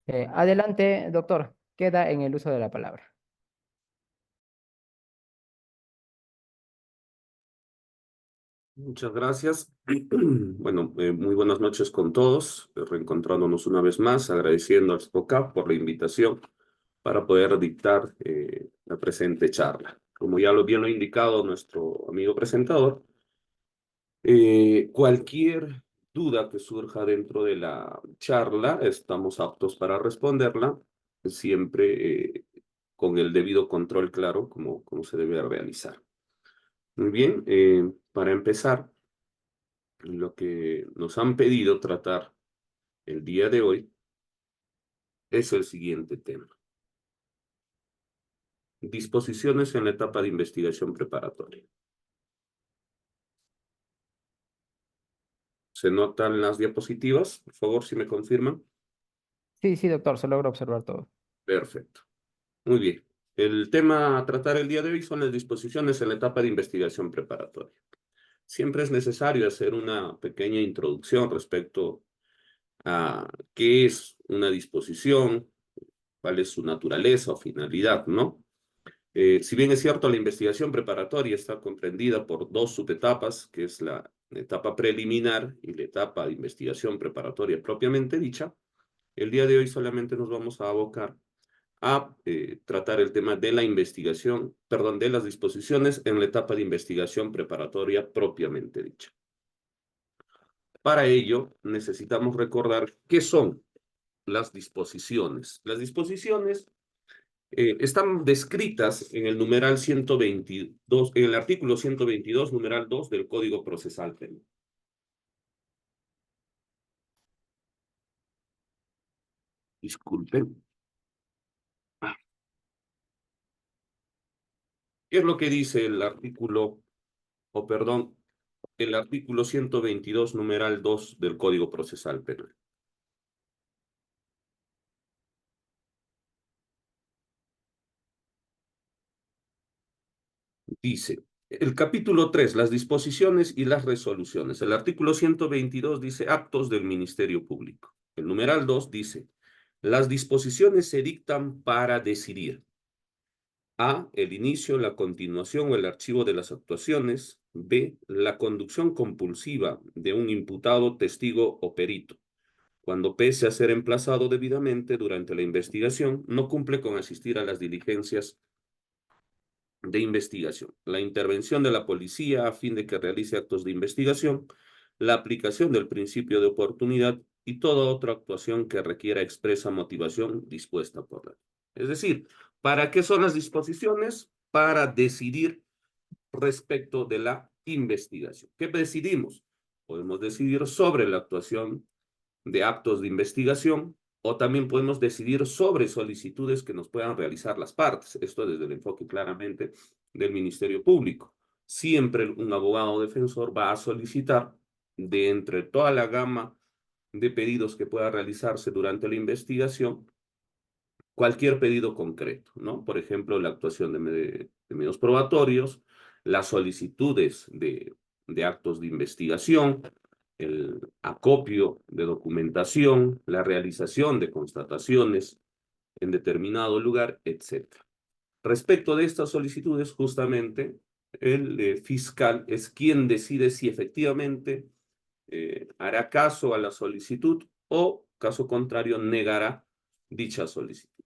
Adelante, doctor. Queda en el uso de la palabra. Muchas gracias. Bueno, muy buenas noches con todos, reencontrándonos una vez más, agradeciendo al SPOCAP por la invitación para poder dictar la presente charla. Como ya bien lo ha indicado nuestro amigo presentador, cualquier duda que surja dentro de la charla, estamos aptos para responderla, siempre con el debido control claro, como se debe realizar. Muy bien, para empezar, lo que nos han pedido tratar el día de hoy es el siguiente tema. Disposiciones en la etapa de investigación preparatoria. ¿Se notan las diapositivas? Por favor, si me confirman. Sí, sí, doctor, se logra observar todo. Perfecto. Muy bien. El tema a tratar el día de hoy son las disposiciones en la etapa de investigación preparatoria. Siempre es necesario hacer una pequeña introducción respecto a qué es una disposición, cuál es su naturaleza o finalidad, ¿no? Si bien es cierto, la investigación preparatoria está comprendida por dos subetapas, que es la etapa preliminar y la etapa de investigación preparatoria propiamente dicha, el día de hoy solamente nos vamos a abocar a tratar el tema de la investigación, perdón, de las disposiciones en la etapa de investigación preparatoria propiamente dicha. Para ello, necesitamos recordar qué son las disposiciones. Las disposiciones están descritas en el numeral 122, en el artículo 122, numeral 2 del Código Procesal Penal. Disculpen. ¿Qué es lo que dice el artículo, o perdón, el artículo 122, numeral 2 del Código Procesal Penal? Dice, el capítulo 3, las disposiciones y las resoluciones. El artículo 122 dice actos del Ministerio Público. El numeral 2 dice, las disposiciones se dictan para decidir: A, el inicio, la continuación o el archivo de las actuaciones. B, la conducción compulsiva de un imputado, testigo o perito, cuando pese a ser emplazado debidamente durante la investigación, no cumple con asistir a las diligencias de investigación. La intervención de la policía a fin de que realice actos de investigación, la aplicación del principio de oportunidad y toda otra actuación que requiera expresa motivación dispuesta por la ley. Es decir, ¿para qué son las disposiciones? Para decidir respecto de la investigación. ¿Qué decidimos? Podemos decidir sobre la actuación de actos de investigación o también podemos decidir sobre solicitudes que nos puedan realizar las partes. Esto desde el enfoque claramente del Ministerio Público. Siempre un abogado defensor va a solicitar de entre toda la gama de pedidos que pueda realizarse durante la investigación, cualquier pedido concreto, ¿no? Por ejemplo, la actuación de medios probatorios, las solicitudes de actos de investigación, el acopio de documentación, la realización de constataciones en determinado lugar, etc. Respecto de estas solicitudes, justamente, el fiscal es quien decide si efectivamente hará caso a la solicitud o, caso contrario, negará dicha solicitud.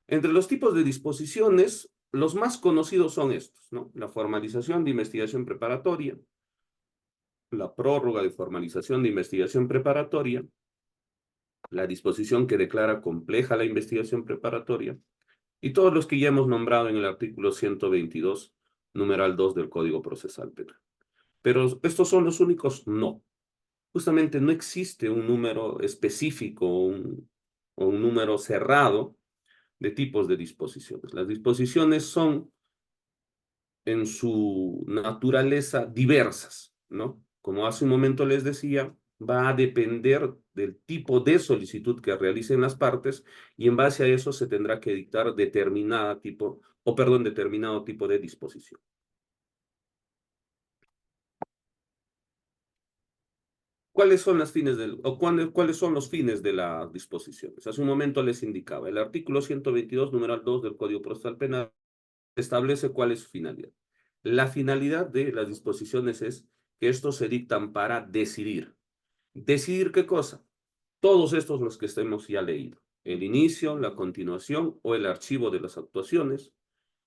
Entre los tipos de disposiciones, los más conocidos son estos, ¿no? La formalización de investigación preparatoria, la prórroga de formalización de investigación preparatoria, la disposición que declara compleja la investigación preparatoria, y todos los que ya hemos nombrado en el artículo 122, numeral 2 del Código Procesal Penal. Pero estos son los únicos, no. Justamente no existe un número específico o un número cerrado de tipos de disposiciones. Las disposiciones son en su naturaleza diversas, ¿no? Como hace un momento les decía, va a depender del tipo de solicitud que realicen las partes y en base a eso se tendrá que dictar determinado tipo de disposición. ¿Cuáles son las fines cuáles son los fines de las disposiciones? Hace un momento les indicaba, el artículo 122, numeral 2 del Código Procesal Penal establece cuál es su finalidad. La finalidad de las disposiciones es que estos se dictan para decidir. ¿Decidir qué cosa? Todos estos los que hemos ya leído. El inicio, la continuación o el archivo de las actuaciones.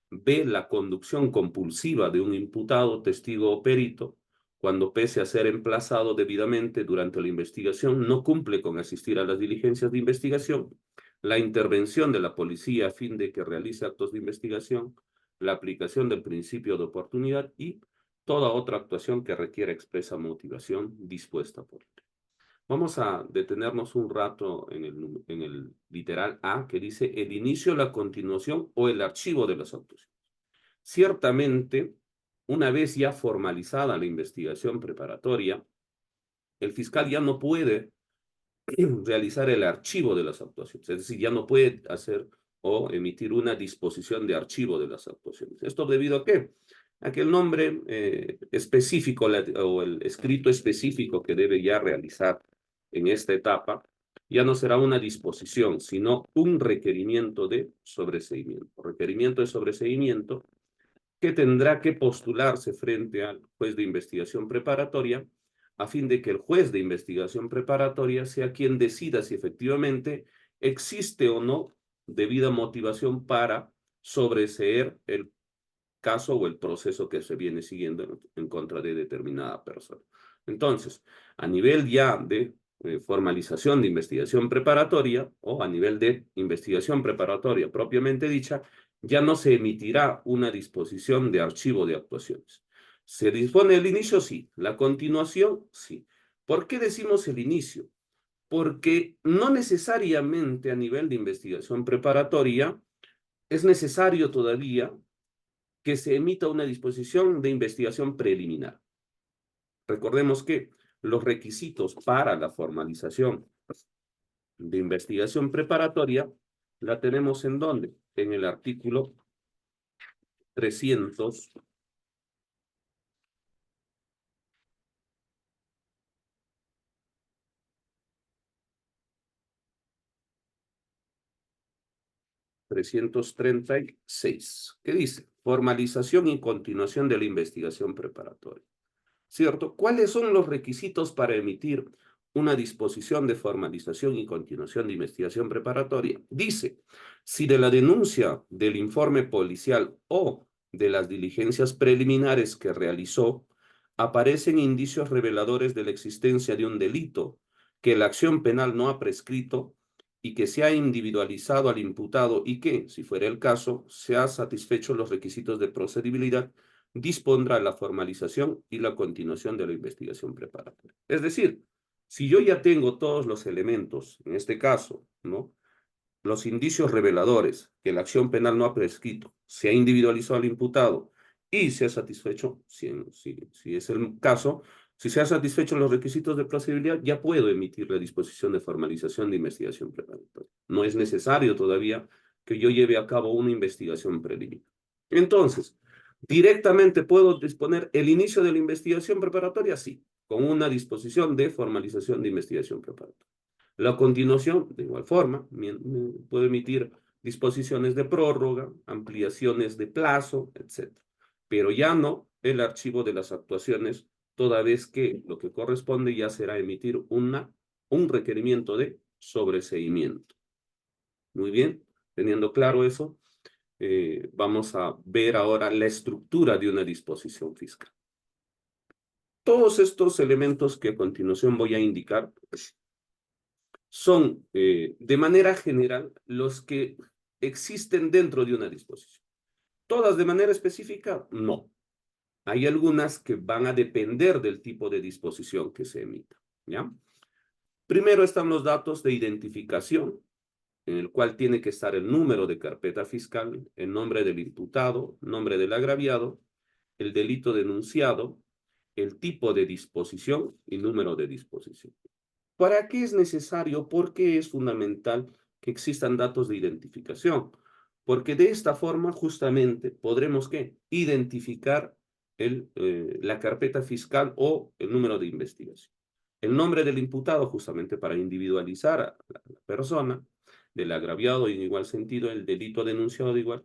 B, la conducción compulsiva de un imputado, testigo o perito, cuando pese a ser emplazado debidamente durante la investigación, no cumple con asistir a las diligencias de investigación, la intervención de la policía a fin de que realice actos de investigación, la aplicación del principio de oportunidad y toda otra actuación que requiera expresa motivación dispuesta por él. Vamos a detenernos un rato en el literal A, que dice el inicio, la continuación o el archivo de las actuaciones. Ciertamente, una vez ya formalizada la investigación preparatoria, el fiscal ya no puede realizar el archivo de las actuaciones, es decir, ya no puede hacer o emitir una disposición de archivo de las actuaciones. ¿Esto debido a qué? A que el nombre específico o el escrito específico que debe ya realizar en esta etapa ya no será una disposición, sino un requerimiento de sobreseimiento. Requerimiento de sobreseimiento que tendrá que postularse frente al juez de investigación preparatoria a fin de que el juez de investigación preparatoria sea quien decida si efectivamente existe o no debida motivación para sobreseer el caso o el proceso que se viene siguiendo en contra de determinada persona. Entonces, a nivel ya de formalización de investigación preparatoria o a nivel de investigación preparatoria propiamente dicha, ya no se emitirá una disposición de archivo de actuaciones. ¿Se dispone el inicio? Sí. ¿La continuación? Sí. ¿Por qué decimos el inicio? Porque no necesariamente a nivel de investigación preparatoria es necesario todavía que se emita una disposición de investigación preliminar. Recordemos que los requisitos para la formalización de investigación preparatoria la tenemos ¿en dónde? En el artículo 300. 336, ¿qué dice? Formalización y continuación de la investigación preparatoria. ¿Cierto? ¿Cuáles son los requisitos para emitir una disposición de formalización y continuación de investigación preparatoria? Dice, si de la denuncia del informe policial o de las diligencias preliminares que realizó aparecen indicios reveladores de la existencia de un delito que la acción penal no ha prescrito y que se ha individualizado al imputado y que, si fuera el caso, se ha satisfecho los requisitos de procedibilidad, dispondrá la formalización y la continuación de la investigación preparatoria. Es decir, si yo ya tengo todos los elementos, en este caso, ¿no? Los indicios reveladores que la acción penal no ha prescrito, se ha individualizado al imputado y se ha satisfecho, si es el caso, si se han satisfecho los requisitos de procedibilidad, ya puedo emitir la disposición de formalización de investigación preparatoria. No es necesario todavía que yo lleve a cabo una investigación preliminar. Entonces, ¿directamente puedo disponer el inicio de la investigación preparatoria? Sí, con una disposición de formalización de investigación preparatoria. La continuación, de igual forma, puedo emitir disposiciones de prórroga, ampliaciones de plazo, etc. Pero ya no el archivo de las actuaciones, toda vez que lo que corresponde ya será emitir un requerimiento de sobreseimiento. Muy bien, teniendo claro eso, vamos a ver ahora la estructura de una disposición fiscal. Todos estos elementos que a continuación voy a indicar son de manera general los que existen dentro de una disposición. ¿Todas de manera específica? No. Hay algunas que van a depender del tipo de disposición que se emita, ¿ya? Primero están los datos de identificación, en el cual tiene que estar el número de carpeta fiscal, el nombre del imputado, nombre del agraviado, el delito denunciado, el tipo de disposición y número de disposición. ¿Para qué es necesario? ¿Por qué es fundamental que existan datos de identificación? Porque de esta forma justamente podremos ¿qué? Identificar la carpeta fiscal o el número de investigación. el nombre del imputado justamente para individualizar a la persona, del agraviado y en igual sentido el delito denunciado de igual,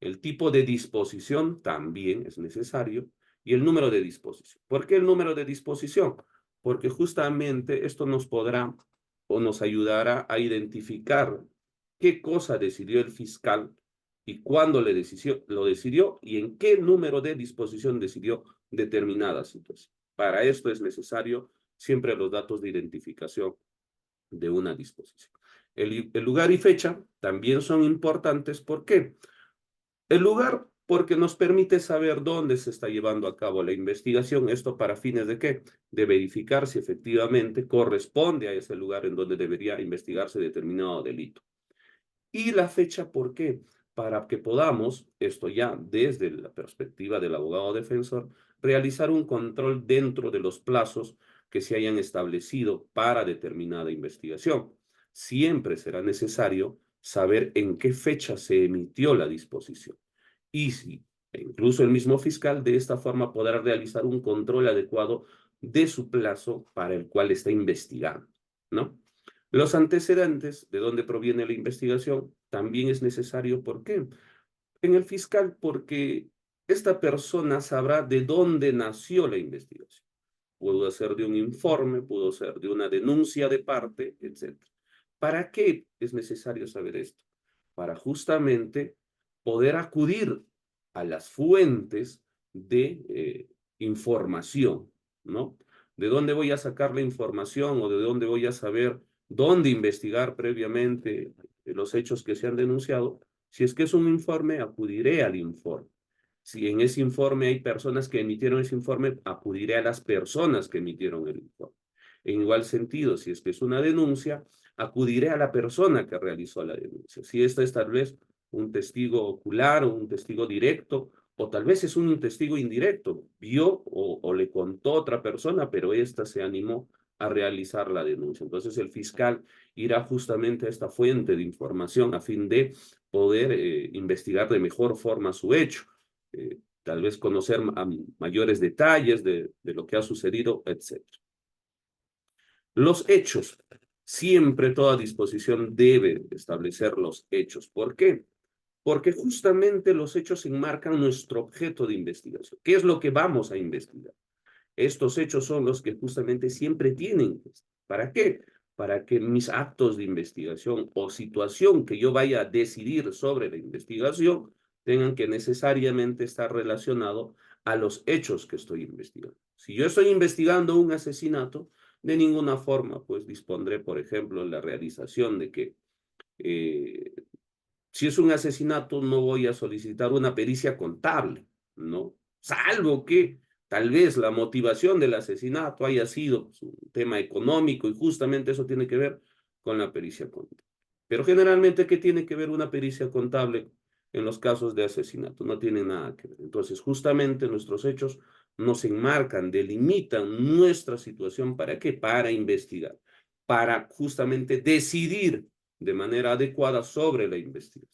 el tipo de disposición también es necesario y el número de disposición. ¿Por qué el número de disposición? Porque justamente esto nos podrá o nos ayudará a identificar qué cosa decidió el fiscal y cuándo lo decidió y en qué número de disposición decidió determinada situación. Para esto es necesario siempre los datos de identificación de una disposición. El lugar y fecha también son importantes. ¿Por qué? El lugar porque nos permite saber dónde se está llevando a cabo la investigación. ¿Esto para fines de qué? De verificar si efectivamente corresponde a ese lugar en donde debería investigarse determinado delito. Y la fecha, ¿por qué? Para que podamos, esto ya desde la perspectiva del abogado defensor, realizar un control dentro de los plazos que se hayan establecido para determinada investigación. Siempre será necesario saber en qué fecha se emitió la disposición. Y si, e incluso el mismo fiscal, de esta forma podrá realizar un control adecuado de su plazo para el cual está investigando, ¿no? Los antecedentes, de dónde proviene la investigación, también es necesario. ¿Por qué? En el fiscal, porque esta persona sabrá de dónde nació la investigación. Pudo ser de un informe, pudo ser de una denuncia de parte, etc. ¿Para qué es necesario saber esto? Para justamente poder acudir a las fuentes de información, ¿no? ¿De dónde voy a sacar la información o de dónde voy a saber dónde investigar previamente los hechos que se han denunciado? Si es que es un informe, acudiré al informe. Si en ese informe hay personas que emitieron ese informe, acudiré a las personas que emitieron el informe. En igual sentido, si es que es una denuncia, acudiré a la persona que realizó la denuncia. Si esta es tal vez un testigo ocular o un testigo directo, o tal vez es un testigo indirecto, vio o le contó a otra persona, pero ésta se animó a realizar la denuncia. Entonces el fiscal irá justamente a esta fuente de información a fin de poder investigar de mejor forma su hecho, tal vez conocer mayores detalles de lo que ha sucedido, etc. Los hechos. Siempre toda disposición debe establecer los hechos. ¿Por qué? Porque justamente los hechos enmarcan nuestro objeto de investigación. ¿Qué es lo que vamos a investigar? Estos hechos son los que justamente siempre tienen. ¿Para qué? Para que mis actos de investigación o situación que yo vaya a decidir sobre la investigación tengan que necesariamente estar relacionado a los hechos que estoy investigando. Si yo estoy investigando un asesinato, de ninguna forma pues dispondré, por ejemplo, en la realización de que eh, si es un asesinato, no voy a solicitar una pericia contable, ¿no? Salvo que tal vez la motivación del asesinato haya sido pues, un tema económico y justamente eso tiene que ver con la pericia contable. Pero generalmente, ¿qué tiene que ver una pericia contable en los casos de asesinato? No tiene nada que ver. Entonces, justamente nuestros hechos nos enmarcan, delimitan nuestra situación. ¿Para qué? Para investigar, para justamente decidir de manera adecuada sobre la investigación.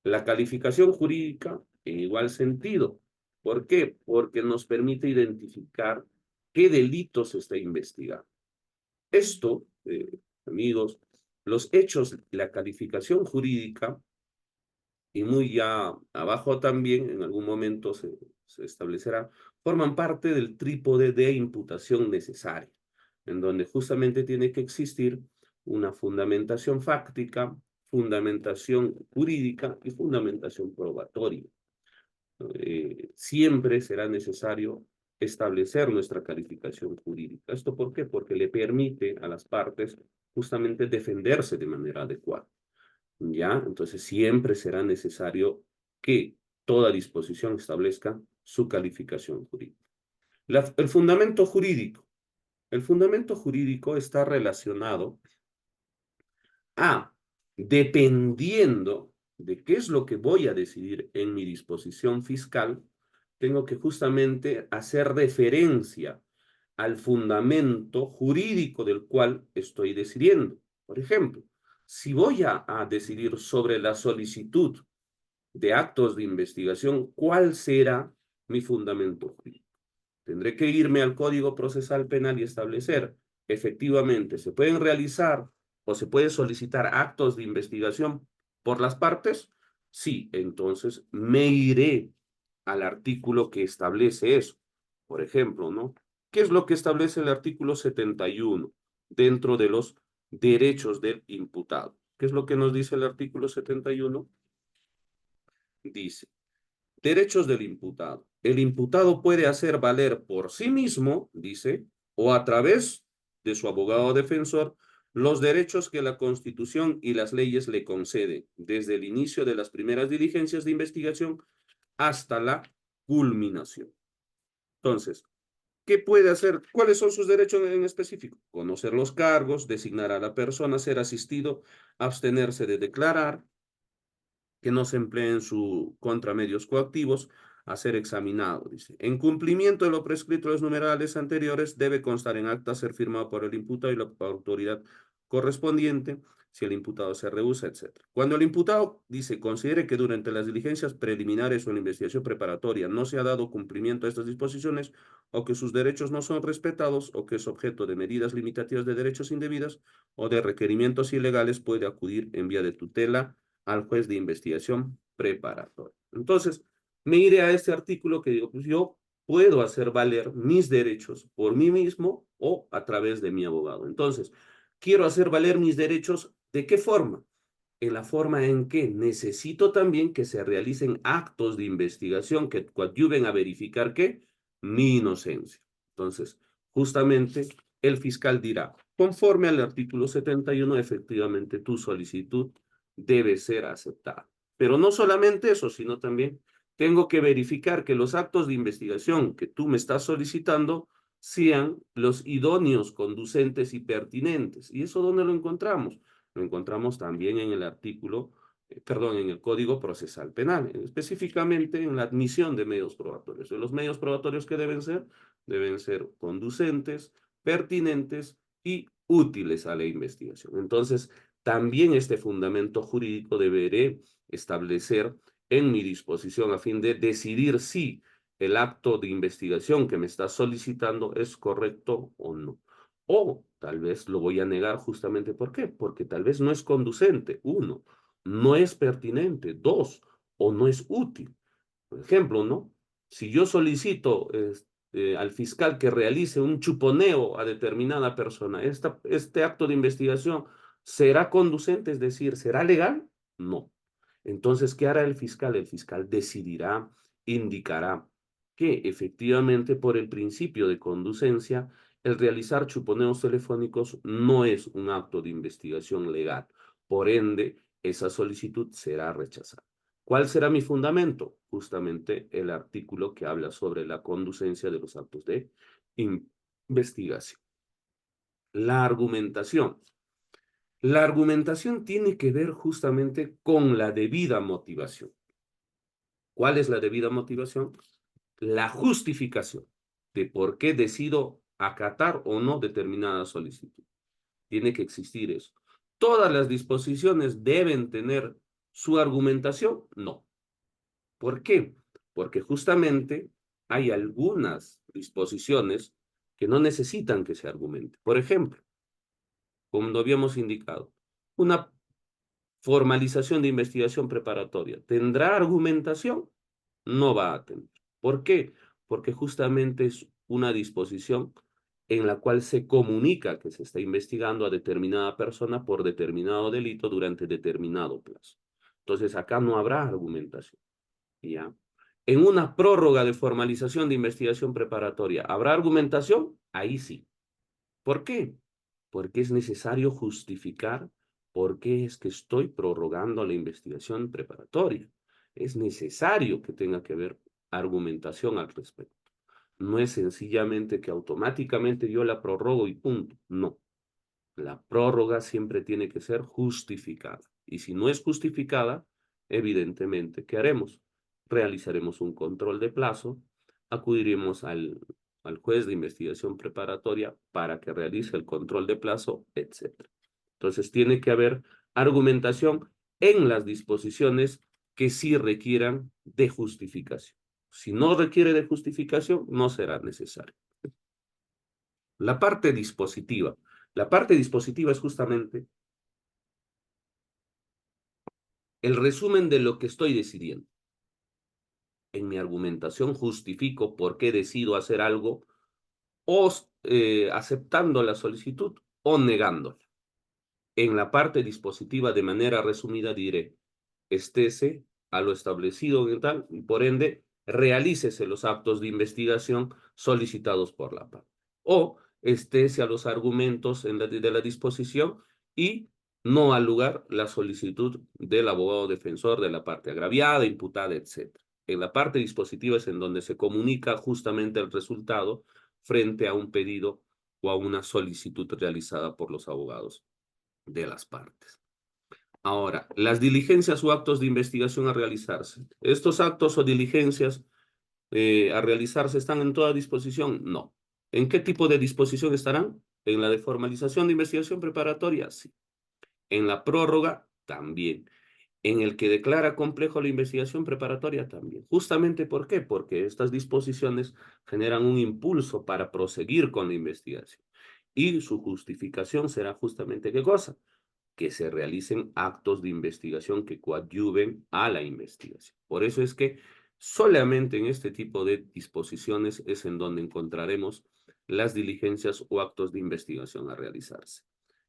La calificación jurídica en igual sentido. ¿Por qué? Porque nos permite identificar qué delito se está investigando. Esto, amigos, los hechos, la calificación jurídica, y muy ya abajo también, en algún momento se establecerá, forman parte del trípode de imputación necesaria, en donde justamente tiene que existir una fundamentación fáctica, fundamentación jurídica y fundamentación probatoria. Siempre será necesario establecer nuestra calificación jurídica. ¿Esto por qué? Porque le permite a las partes justamente defenderse de manera adecuada. ¿Ya? Entonces siempre será necesario que toda disposición establezca su calificación jurídica. El fundamento jurídico. El fundamento jurídico está relacionado a, dependiendo de qué es lo que voy a decidir en mi disposición fiscal, tengo que justamente hacer referencia al fundamento jurídico del cual estoy decidiendo. Por ejemplo, si voy a decidir sobre la solicitud de actos de investigación, ¿cuál será mi fundamento jurídico? Tendré que irme al Código Procesal Penal y establecer efectivamente, ¿se pueden realizar o se puede solicitar actos de investigación por las partes? Sí, entonces me iré al artículo que establece eso. Por ejemplo, ¿no? ¿Qué es lo que establece el artículo 71 dentro de los derechos del imputado? ¿Qué es lo que nos dice el artículo 71? Dice, derechos del imputado. El imputado puede hacer valer por sí mismo, dice, o a través de su abogado defensor, los derechos que la Constitución y las leyes le conceden, desde el inicio de las primeras diligencias de investigación hasta la culminación. Entonces, ¿qué puede hacer? ¿Cuáles son sus derechos en específico? Conocer los cargos, designar a la persona, ser asistido, abstenerse de declarar, que no se empleen su contra medios coactivos, a ser examinado, dice. En cumplimiento de lo prescrito en los numerales anteriores, debe constar en acta ser firmado por el imputado y la autoridad correspondiente, si el imputado se rehúsa, etc. Cuando el imputado, dice, considere que durante las diligencias preliminares o en la investigación preparatoria no se ha dado cumplimiento a estas disposiciones, o que sus derechos no son respetados, o que es objeto de medidas limitativas de derechos indebidas, o de requerimientos ilegales, puede acudir en vía de tutela al juez de investigación preparatoria. Entonces, me iré a este artículo que digo, pues yo puedo hacer valer mis derechos por mí mismo o a través de mi abogado. Entonces, quiero hacer valer mis derechos, ¿de qué forma? En la forma en que necesito también que se realicen actos de investigación que coadyuven a verificar que mi inocencia. Entonces, justamente el fiscal dirá, conforme al artículo 71, efectivamente tu solicitud debe ser aceptada. Pero no solamente eso, sino también tengo que verificar que los actos de investigación que tú me estás solicitando sean los idóneos, conducentes y pertinentes. ¿Y eso dónde lo encontramos? Lo encontramos también en el artículo, perdón, en el Código Procesal Penal, específicamente en la admisión de medios probatorios. Los medios probatorios que deben ser conducentes, pertinentes y útiles a la investigación. Entonces, también este fundamento jurídico deberé establecer en mi disposición a fin de decidir si el acto de investigación que me está solicitando es correcto o no. O tal vez lo voy a negar justamente ¿por qué? Porque tal vez no es conducente, uno, no es pertinente, dos, o no es útil. Por ejemplo, ¿no? Si yo solicito al fiscal que realice un chuponeo a determinada persona, este acto de investigación será conducente, es decir, ¿será legal? No. Entonces, ¿qué hará el fiscal? El fiscal decidirá, indicará que efectivamente por el principio de conducencia, el realizar chuponeos telefónicos no es un acto de investigación legal. Por ende, esa solicitud será rechazada. ¿Cuál será mi fundamento? Justamente el artículo que habla sobre la conducencia de los actos de investigación. La argumentación. La argumentación tiene que ver justamente con la debida motivación. ¿Cuál es la debida motivación? La justificación de por qué decido acatar o no determinada solicitud. Tiene que existir eso. ¿Todas las disposiciones deben tener su argumentación? No. ¿Por qué? Porque justamente hay algunas disposiciones que no necesitan que se argumente. Por ejemplo, como habíamos indicado, una formalización de investigación preparatoria. ¿Tendrá argumentación? No va a tener. ¿Por qué? Porque justamente es una disposición en la cual se comunica que se está investigando a determinada persona por determinado delito durante determinado plazo. Entonces, acá no habrá argumentación. ¿Ya? En una prórroga de formalización de investigación preparatoria, ¿habrá argumentación? Ahí sí. ¿Por qué? Porque es necesario justificar por qué es que estoy prorrogando la investigación preparatoria. Es necesario que tenga que haber argumentación al respecto. No es sencillamente que automáticamente yo la prorrogo y punto. No. La prórroga siempre tiene que ser justificada. Y si no es justificada, evidentemente, ¿qué haremos? Realizaremos un control de plazo, acudiremos al juez de investigación preparatoria para que realice el control de plazo, etc. Entonces, tiene que haber argumentación en las disposiciones que sí requieran de justificación. Si no requiere de justificación, no será necesario. La parte dispositiva. La parte dispositiva es justamente el resumen de lo que estoy decidiendo. En mi argumentación justifico por qué decido hacer algo o aceptando la solicitud o negándola. En la parte dispositiva, de manera resumida, diré, estése a lo establecido en tal, y por ende, realícese los actos de investigación solicitados por la parte. O estése a los argumentos de la disposición y no al lugar la solicitud del abogado defensor de la parte agraviada, imputada, etc. En la parte dispositiva es en donde se comunica justamente el resultado frente a un pedido o a una solicitud realizada por los abogados de las partes. Ahora, las diligencias o actos de investigación a realizarse. ¿Estos actos o diligencias a realizarse están en toda disposición? No. ¿En qué tipo de disposición estarán? En la de formalización de investigación preparatoria, sí. En la prórroga, también. En el que declara complejo la investigación preparatoria, también. ¿Justamente por qué? Porque estas disposiciones generan un impulso para proseguir con la investigación. Y su justificación será justamente ¿qué cosa? Que se realicen actos de investigación que coadyuven a la investigación. Por eso es que solamente en este tipo de disposiciones es en donde encontraremos las diligencias o actos de investigación a realizarse.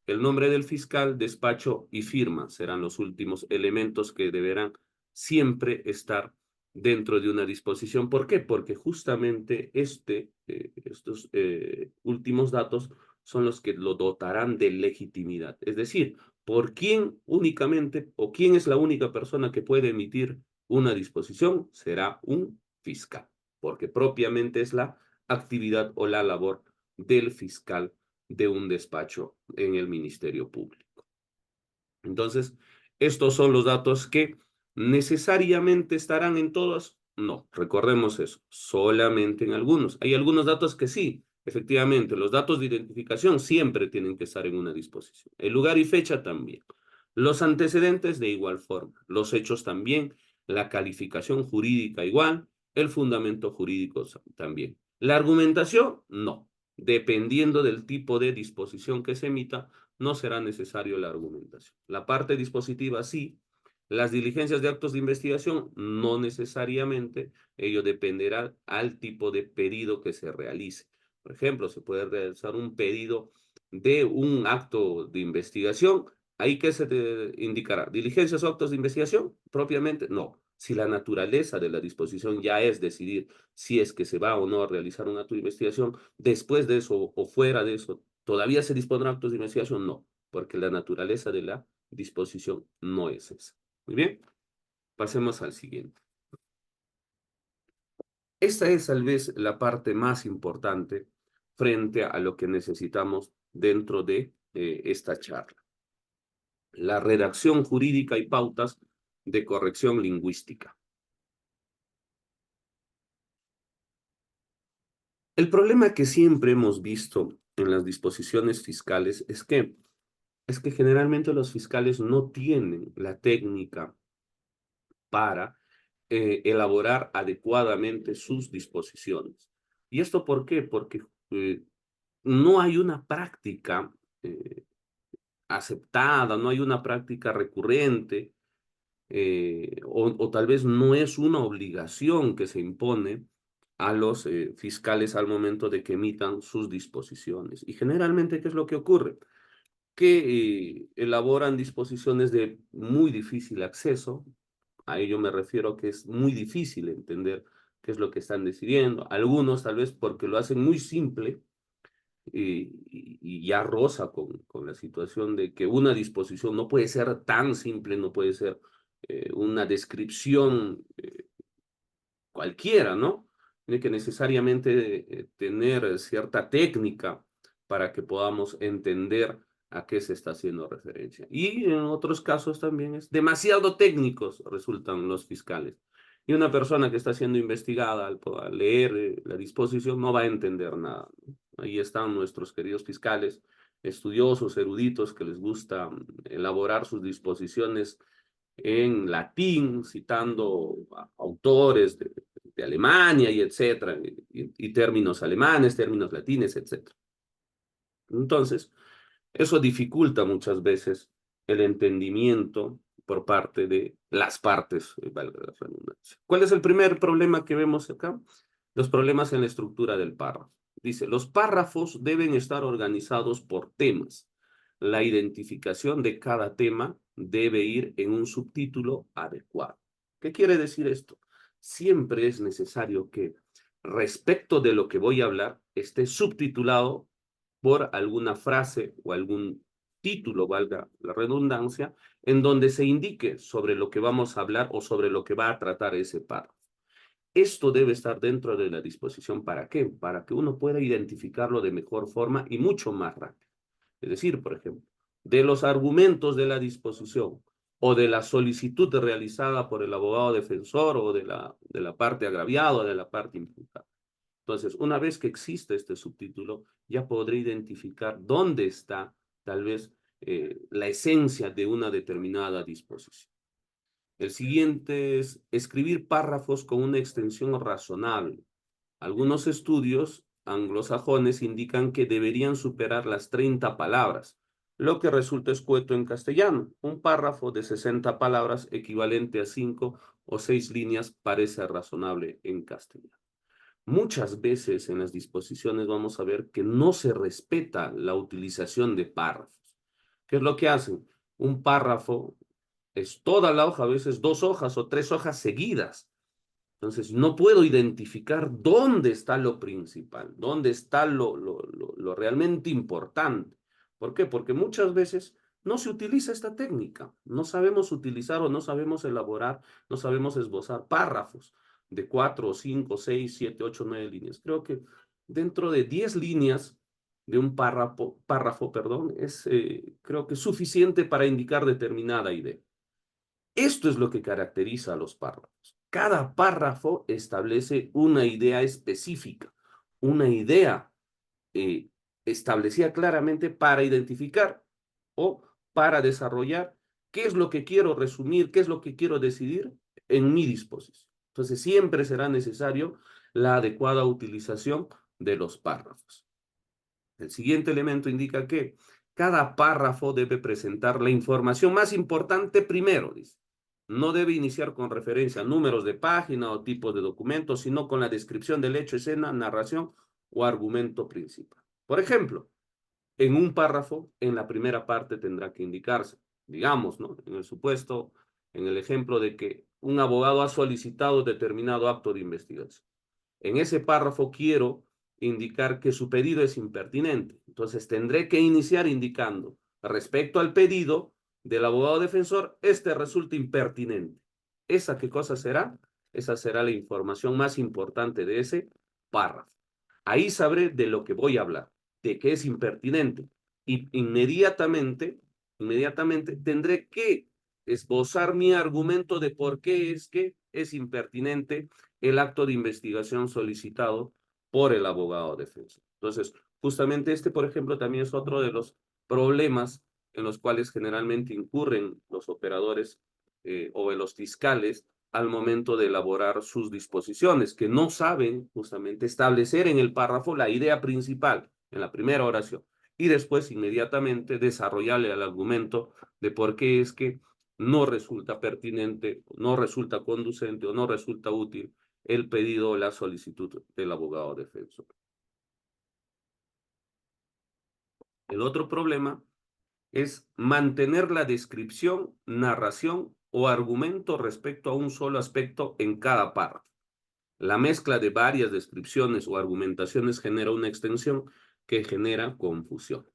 El nombre del fiscal, despacho y firma serán los últimos elementos que deberán siempre estar dentro de una disposición. ¿Por qué? Porque justamente estos últimos datos son los que lo dotarán de legitimidad. Es decir, por quién únicamente o quién es la única persona que puede emitir una disposición, será un fiscal, porque propiamente es la actividad o la labor del fiscal de un despacho en el Ministerio Público. Entonces, estos son los datos que necesariamente estarán en todos. No, recordemos eso, solamente en algunos. Hay algunos datos que sí, efectivamente, los datos de identificación siempre tienen que estar en una disposición. El lugar y fecha también. Los antecedentes de igual forma. Los hechos también. La calificación jurídica igual. El fundamento jurídico también. La argumentación, no. Dependiendo del tipo de disposición que se emita, no será necesario la argumentación. La parte dispositiva sí. Las diligencias de actos de investigación no necesariamente. Ello dependerá al tipo de pedido que se realice. Por ejemplo, se puede realizar un pedido de un acto de investigación. ¿Ahí qué se te indicará? ¿Diligencias o actos de investigación? Propiamente, no. Si la naturaleza de la disposición ya es decidir si es que se va o no a realizar un acto de investigación, después de eso o fuera de eso, ¿todavía se dispondrán actos de investigación? No, porque la naturaleza de la disposición no es esa. Muy bien, pasemos al siguiente. Esta es tal vez la parte más importante frente a lo que necesitamos dentro de esta charla. La redacción jurídica y pautas de corrección lingüística. El problema que siempre hemos visto en las disposiciones fiscales es que generalmente los fiscales no tienen la técnica para elaborar adecuadamente sus disposiciones. ¿Y esto por qué? Porque no hay una práctica aceptada, no hay una práctica recurrente, o tal vez no es una obligación que se impone a los fiscales al momento de que emitan sus disposiciones. Y generalmente, ¿qué es lo que ocurre? Que elaboran disposiciones de muy difícil acceso. A ello me refiero que es muy difícil entender qué es lo que están decidiendo. Algunos tal vez porque lo hacen muy simple y ya roza con la situación de que una disposición no puede ser tan simple, no puede ser una descripción cualquiera, ¿no? Tiene que necesariamente tener cierta técnica para que podamos entender a qué se está haciendo referencia. Y en otros casos también es demasiado técnicos resultan los fiscales. Y una persona que está siendo investigada al leer la disposición no va a entender nada, ¿no? Ahí están nuestros queridos fiscales, estudiosos, eruditos, que les gusta elaborar sus disposiciones en latín, citando a autores de Alemania y etcétera, y términos alemanes, términos latines, etcétera. Entonces, eso dificulta muchas veces el entendimiento por parte de las partes, valga la redundancia. ¿Cuál es el primer problema que vemos acá? Los problemas en la estructura del párrafo. Dice, los párrafos deben estar organizados por temas. La identificación de cada tema debe ir en un subtítulo adecuado. ¿Qué quiere decir esto? Siempre es necesario que respecto de lo que voy a hablar esté subtitulado por alguna frase o algún título, valga la redundancia, en donde se indique sobre lo que vamos a hablar o sobre lo que va a tratar ese párrafo. Esto debe estar dentro de la disposición. ¿Para qué? Para que uno pueda identificarlo de mejor forma y mucho más rápido. Es decir, por ejemplo, de los argumentos de la disposición o de la solicitud realizada por el abogado defensor o de la parte agraviada o de la parte imputada. Entonces, una vez que existe este subtítulo, ya podré identificar dónde está tal vez la esencia de una determinada disposición. El siguiente es escribir párrafos con una extensión razonable. Algunos estudios anglosajones indican que deberían superar las 30 palabras, lo que resulta escueto en castellano. Un párrafo de 60 palabras equivalente a 5 o 6 líneas parece razonable en castellano. Muchas veces en las disposiciones vamos a ver que no se respeta la utilización de párrafos. ¿Qué es lo que hacen? Un párrafo es toda la hoja, a veces 2 hojas o 3 hojas seguidas. Entonces, no puedo identificar dónde está lo principal, dónde está lo realmente importante. ¿Por qué? Porque muchas veces no se utiliza esta técnica. No sabemos utilizar o no sabemos elaborar, no sabemos esbozar párrafos de 4, 5, 6, 7, 8, 9 líneas. Creo que dentro de 10 líneas de un párrafo, perdón, es creo que suficiente para indicar determinada idea. Esto es lo que caracteriza a los párrafos. Cada párrafo establece una idea específica, una idea eh, establecida claramente para identificar o para desarrollar qué es lo que quiero resumir, qué es lo que quiero decidir en mi disposición. Entonces, siempre será necesario la adecuada utilización de los párrafos. El siguiente elemento indica que cada párrafo debe presentar la información más importante primero, dice. No debe iniciar con referencia a números de página o tipos de documentos, sino con la descripción del hecho, escena, narración o argumento principal. Por ejemplo, en un párrafo, en la primera parte tendrá que indicarse, digamos, ¿no? En el supuesto, en el ejemplo de que un abogado ha solicitado determinado acto de investigación. En ese párrafo quiero indicar que su pedido es impertinente. Entonces tendré que iniciar indicando, respecto al pedido del abogado defensor, este resulta impertinente. ¿Esa qué cosa será? Esa será la información más importante de ese párrafo. Ahí sabré de lo que voy a hablar, de qué es impertinente. Y inmediatamente tendré que esbozar mi argumento de por qué es que es impertinente el acto de investigación solicitado por el abogado defensor. Entonces, justamente este, por ejemplo, también es otro de los problemas en los cuales generalmente incurren los operadores o los fiscales al momento de elaborar sus disposiciones, que no saben justamente establecer en el párrafo la idea principal, en la primera oración, y después inmediatamente desarrollarle el argumento de por qué es que no resulta pertinente, no resulta conducente o no resulta útil el pedido o la solicitud del abogado defensor. El otro problema es mantener la descripción, narración o argumento respecto a un solo aspecto en cada párrafo. La mezcla de varias descripciones o argumentaciones genera una extensión que genera confusión.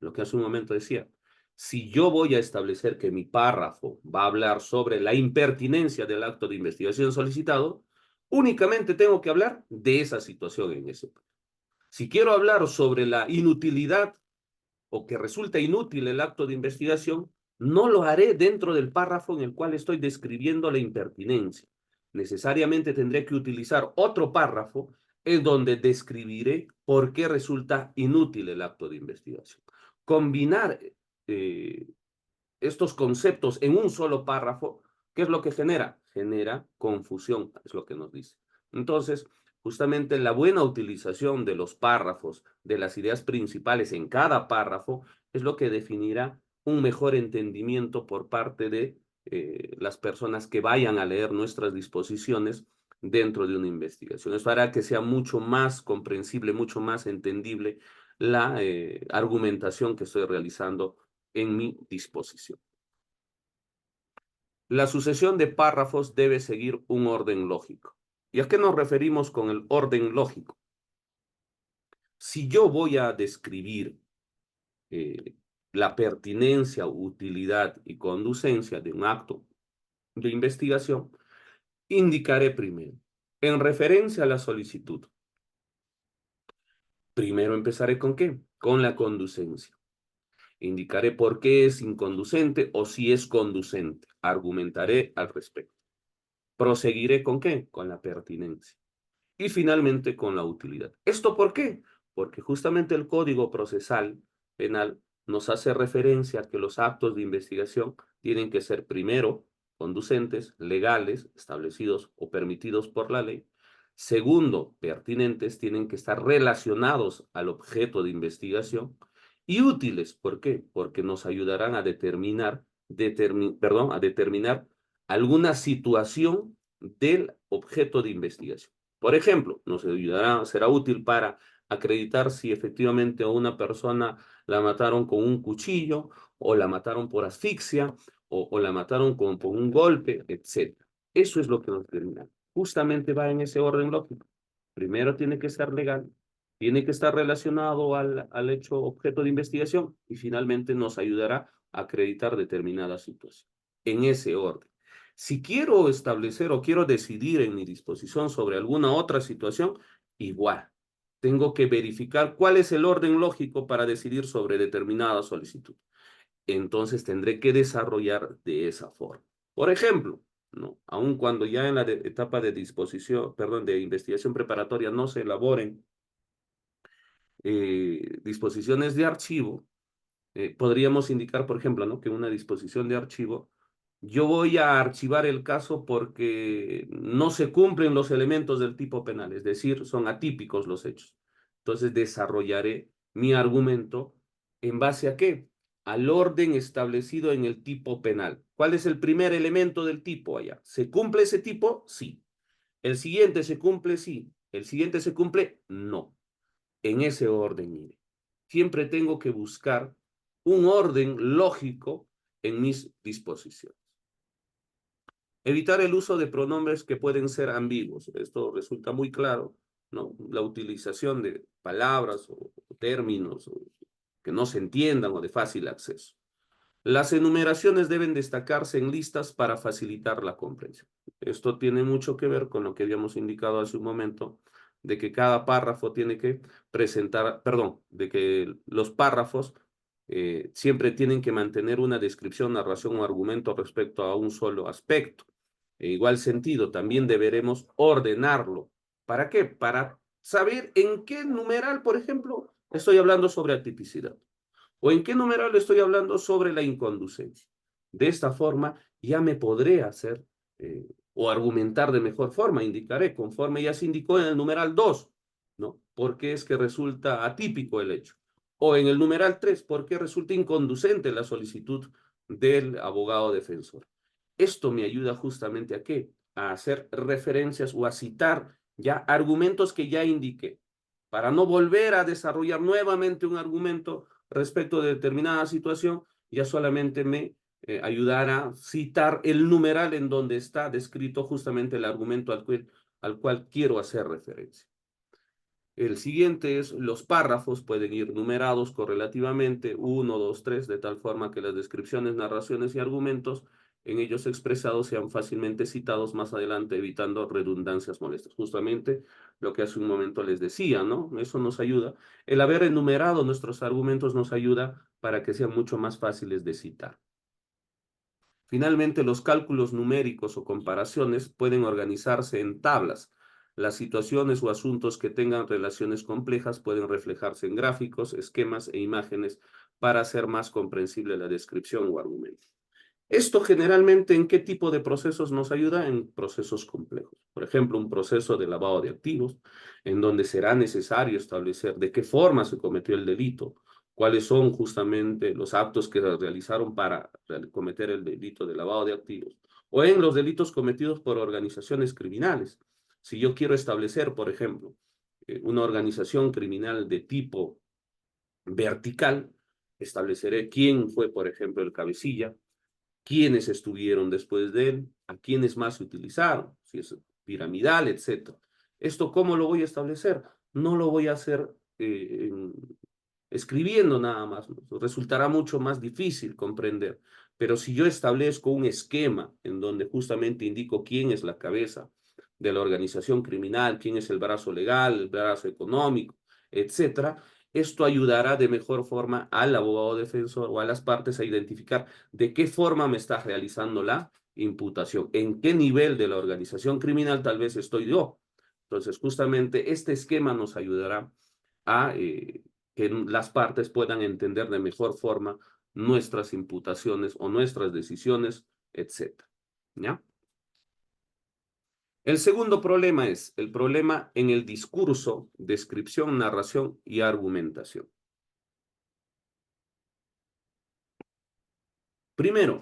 Lo que hace un momento decía, si yo voy a establecer que mi párrafo va a hablar sobre la impertinencia del acto de investigación solicitado, únicamente tengo que hablar de esa situación en ese párrafo. Si quiero hablar sobre la inutilidad o que resulta inútil el acto de investigación, no lo haré dentro del párrafo en el cual estoy describiendo la impertinencia. Necesariamente tendré que utilizar otro párrafo en donde describiré por qué resulta inútil el acto de investigación. Combinar eh, estos conceptos en un solo párrafo, ¿qué es lo que genera? Genera confusión, es lo que nos dice. Entonces, Justamente la buena utilización de los párrafos, de las ideas principales en cada párrafo, es lo que definirá un mejor entendimiento por parte de las personas que vayan a leer nuestras disposiciones dentro de una investigación. Eso hará que sea mucho más comprensible, mucho más entendible la argumentación que estoy realizando en mi disposición. La sucesión de párrafos debe seguir un orden lógico. ¿Y a qué nos referimos con el orden lógico? Si yo voy a describir la pertinencia, utilidad y conducencia de un acto de investigación, indicaré primero, en referencia a la solicitud. Primero empezaré ¿con qué? Con la conducencia. Indicaré por qué es inconducente o si es conducente. Argumentaré al respecto. Proseguiré ¿con qué? Con la pertinencia. Y finalmente con la utilidad. ¿Esto por qué? Porque justamente el Código Procesal Penal nos hace referencia a que los actos de investigación tienen que ser primero conducentes, legales, establecidos o permitidos por la ley. Segundo, pertinentes, tienen que estar relacionados al objeto de investigación. Y útiles, ¿por qué? Porque nos ayudarán a determinar alguna situación del objeto de investigación. Por ejemplo, nos ayudará, será útil para acreditar si efectivamente a una persona la mataron con un cuchillo, o la mataron por asfixia, o la mataron por un golpe, etc. Eso es lo que nos determina. Justamente va en ese orden lógico. Primero tiene que ser legal, tiene que estar relacionado al hecho objeto de investigación y finalmente nos ayudará a acreditar determinada situación. En ese orden. Si quiero establecer o quiero decidir en mi disposición sobre alguna otra situación, igual. Tengo que verificar cuál es el orden lógico para decidir sobre determinada solicitud. Entonces tendré que desarrollar de esa forma. Por ejemplo, ¿no? Aun cuando ya en la etapa de disposición, perdón, de investigación preparatoria no se elaboren disposiciones de archivo, podríamos indicar, por ejemplo, ¿no? Que una disposición de archivo, yo voy a archivar el caso porque no se cumplen los elementos del tipo penal, es decir, son atípicos los hechos. Entonces desarrollaré mi argumento en base a qué? Al orden establecido en el tipo penal. ¿Cuál es el primer elemento del tipo allá? ¿Se cumple ese tipo? Sí. ¿El siguiente se cumple? Sí. ¿El siguiente se cumple? No. En ese orden, mire. Siempre tengo que buscar un orden lógico en mis disposiciones. Evitar el uso de pronombres que pueden ser ambiguos. Esto resulta muy claro, ¿no? La utilización de palabras o términos que no se entiendan o de fácil acceso. Las enumeraciones deben destacarse en listas para facilitar la comprensión. Esto tiene mucho que ver con lo que habíamos indicado hace un momento, de que cada párrafo tiene que presentar, perdón, de que los párrafos siempre tienen que mantener una descripción, narración o argumento respecto a un solo aspecto. En igual sentido, también deberemos ordenarlo. ¿Para qué? Para saber en qué numeral, por ejemplo, estoy hablando sobre atipicidad. ¿O en qué numeral estoy hablando sobre la inconducencia? De esta forma ya me podré hacer o argumentar de mejor forma, indicaré, conforme ya se indicó en el numeral 2, ¿no? ¿Por qué es que resulta atípico el hecho? O en el numeral 3, ¿por qué resulta inconducente la solicitud del abogado defensor? Esto me ayuda justamente a qué? A hacer referencias o a citar ya argumentos que ya indiqué, para no volver a desarrollar nuevamente un argumento respecto de determinada situación, ya solamente me ayudará a citar el numeral en donde está descrito justamente el argumento al cual quiero hacer referencia. El siguiente es, los párrafos pueden ir numerados correlativamente, 1, 2, 3, de tal forma que las descripciones, narraciones y argumentos en ellos expresados sean fácilmente citados más adelante, evitando redundancias molestas. Justamente lo que hace un momento les decía, ¿no? Eso nos ayuda. El haber enumerado nuestros argumentos nos ayuda para que sean mucho más fáciles de citar. Finalmente, los cálculos numéricos o comparaciones pueden organizarse en tablas. Las situaciones o asuntos que tengan relaciones complejas pueden reflejarse en gráficos, esquemas e imágenes para hacer más comprensible la descripción o argumento. Esto generalmente, ¿en qué tipo de procesos nos ayuda? En procesos complejos. Por ejemplo, un proceso de lavado de activos, en donde será necesario establecer de qué forma se cometió el delito, cuáles son justamente los actos que se realizaron para cometer el delito de lavado de activos, o en los delitos cometidos por organizaciones criminales. Si yo quiero establecer, por ejemplo, una organización criminal de tipo vertical, estableceré quién fue, por ejemplo, el cabecilla, quiénes estuvieron después de él, a quiénes más se utilizaron, si es piramidal, etcétera. ¿Esto cómo lo voy a establecer? No lo voy a hacer escribiendo nada más, ¿no? Resultará mucho más difícil comprender. Pero si yo establezco un esquema en donde justamente indico quién es la cabeza de la organización criminal, quién es el brazo legal, el brazo económico, etcétera, esto ayudará de mejor forma al abogado defensor o a las partes a identificar de qué forma me está realizando la imputación, en qué nivel de la organización criminal tal vez estoy yo. Entonces, justamente este esquema nos ayudará a que las partes puedan entender de mejor forma nuestras imputaciones o nuestras decisiones, etcétera. ¿Ya? El segundo problema es el problema en el discurso, descripción, narración y argumentación. Primero,